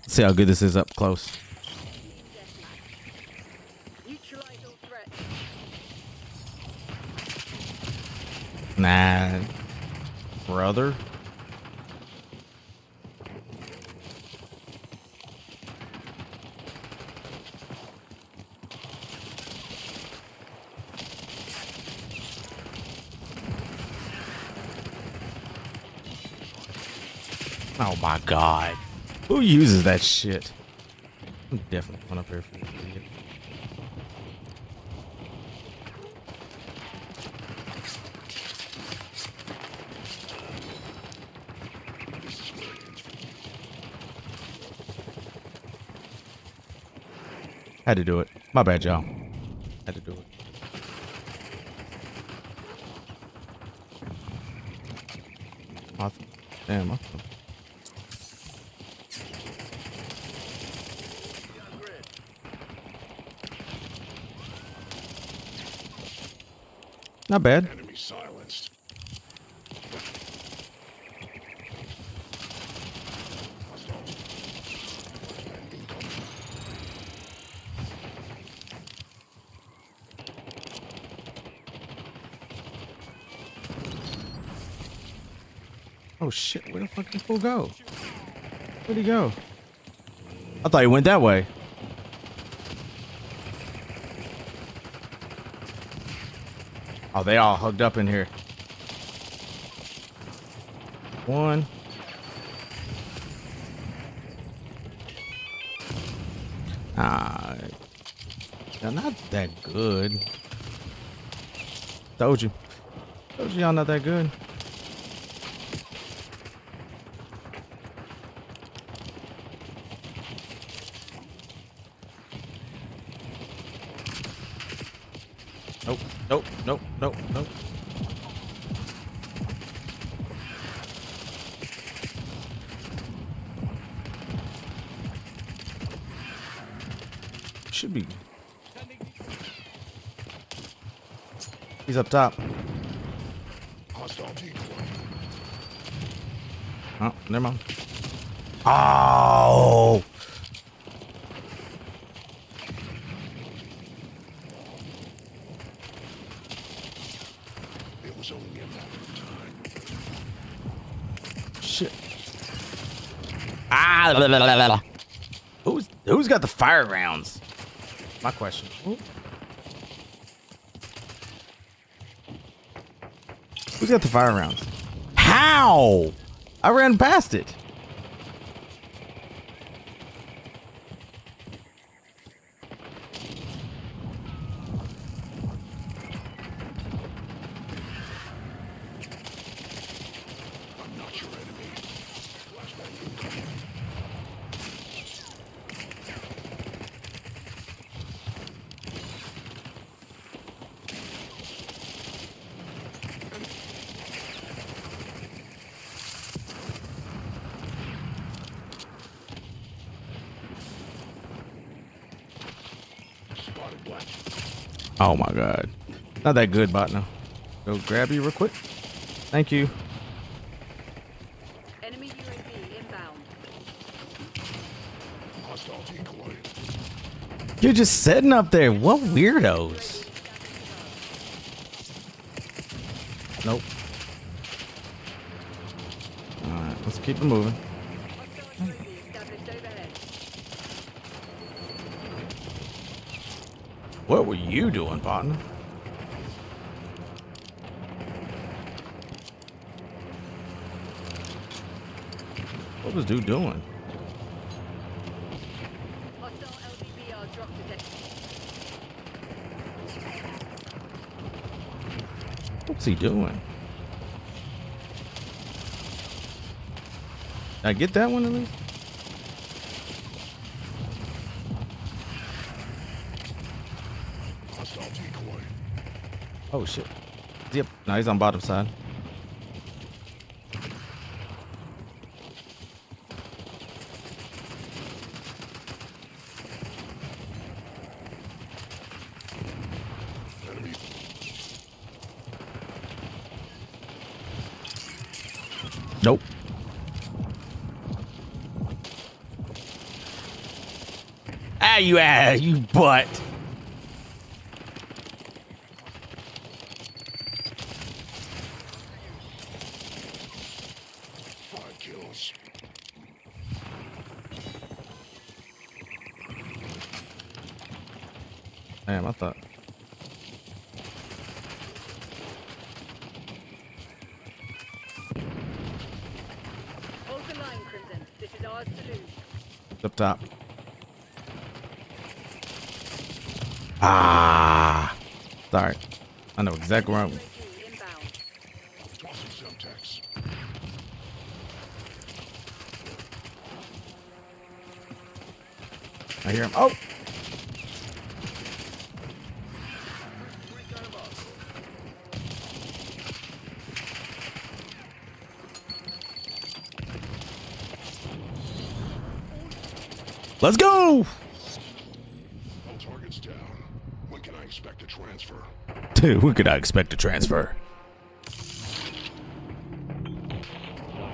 See how good this is up close. Nah, brother. Oh my god. Who uses that shit? I'm definitely going up here for this video. Had to do it. My bad, y'all. Had to do it. Damn. Not bad. Enemy silenced. Oh shit, where the fuck did this fool go? Where'd he go? I thought he went that way. Oh, they all hugged up in here. One. They're not that good. Told you. Told you y'all not that good. Nope, nope, nope, nope, nope. Should be. He's up top. Hostile decoy. Oh, never mind. Oh! It was only a matter of time. Shit. Ah! Blah, blah, blah, blah. Who's got the fire rounds? My question. Ooh. Who's got the fire rounds? How? I ran past it. I'm not your enemy. Flashbang incoming. Spotted black. Oh my god. Not that good, bot now. Go grab you real quick. Thank you. Enemy UAV inbound. Hostile decoy. You're just sitting up there. What weirdos? Nope. Alright, let's keep it moving. Hostile UAV established overhead. What were you doing, partner? What was dude doing? Hostile LBBR dropped to deck. What's he doing? Did I get that one at least? Hostile decoy. Oh shit. Yep. No, he's on bottom side. Enemy. Nope. You butt. Five kills. Damn, I thought. Hold the line, Crimson. This is ours to lose. Up top. Ah. Sorry. I know exactly where I'm. UAV inbound. Tossing Semtex. I hear him. Oh. Let's go. All targets down. When can I expect a transfer? Dude, when could I expect a transfer?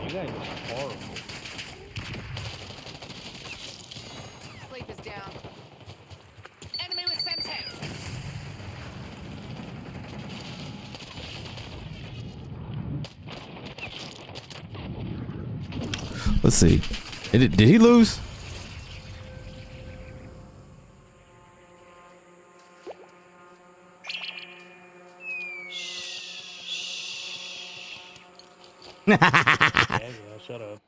You guys are horrible. Sleep is down. Enemy with Semtex. Let's see. Did he lose? Shut up.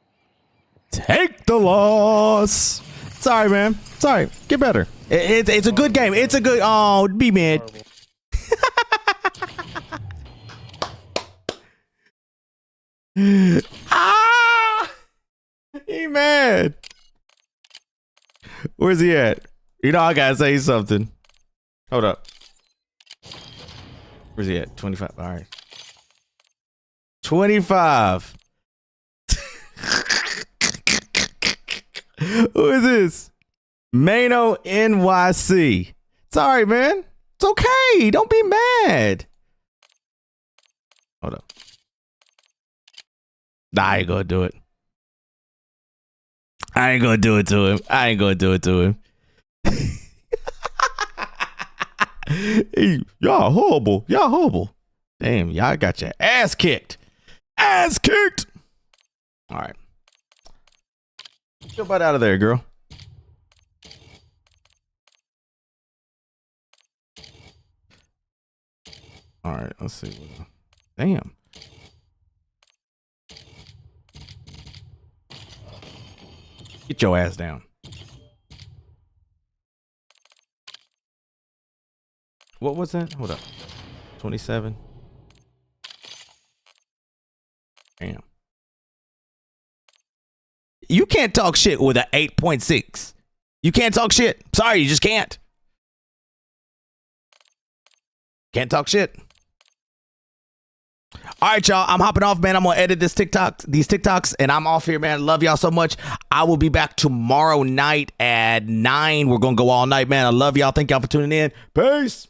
Take the loss. Sorry, man. Sorry. Get better. It's a good game. It's a good. Oh, be mad. Ah! He mad. Where's he at? You know I gotta say something. Hold up. Where's he at? 25. All right. 25. Who is this? Mano NYC. Sorry, man. It's okay. Don't be mad. Hold up. Nah, I ain't gonna do it. I ain't gonna do it to him. I ain't gonna do it to him. Hey, y'all horrible. Y'all horrible. Damn, y'all got your ass kicked. Ass kicked. All right. Get your butt out of there, girl. All right, let's see. Damn. Get your ass down. What was that? Hold up. 27. Damn. You can't talk shit with an 8.6. You can't talk shit. Sorry, you just can't. Can't talk shit. All right, y'all. I'm hopping off, man. I'm gonna edit these TikToks, and I'm off here, man. Love y'all so much. I will be back tomorrow night at 9. We're gonna go all night, man. I love y'all. Thank y'all for tuning in. Peace.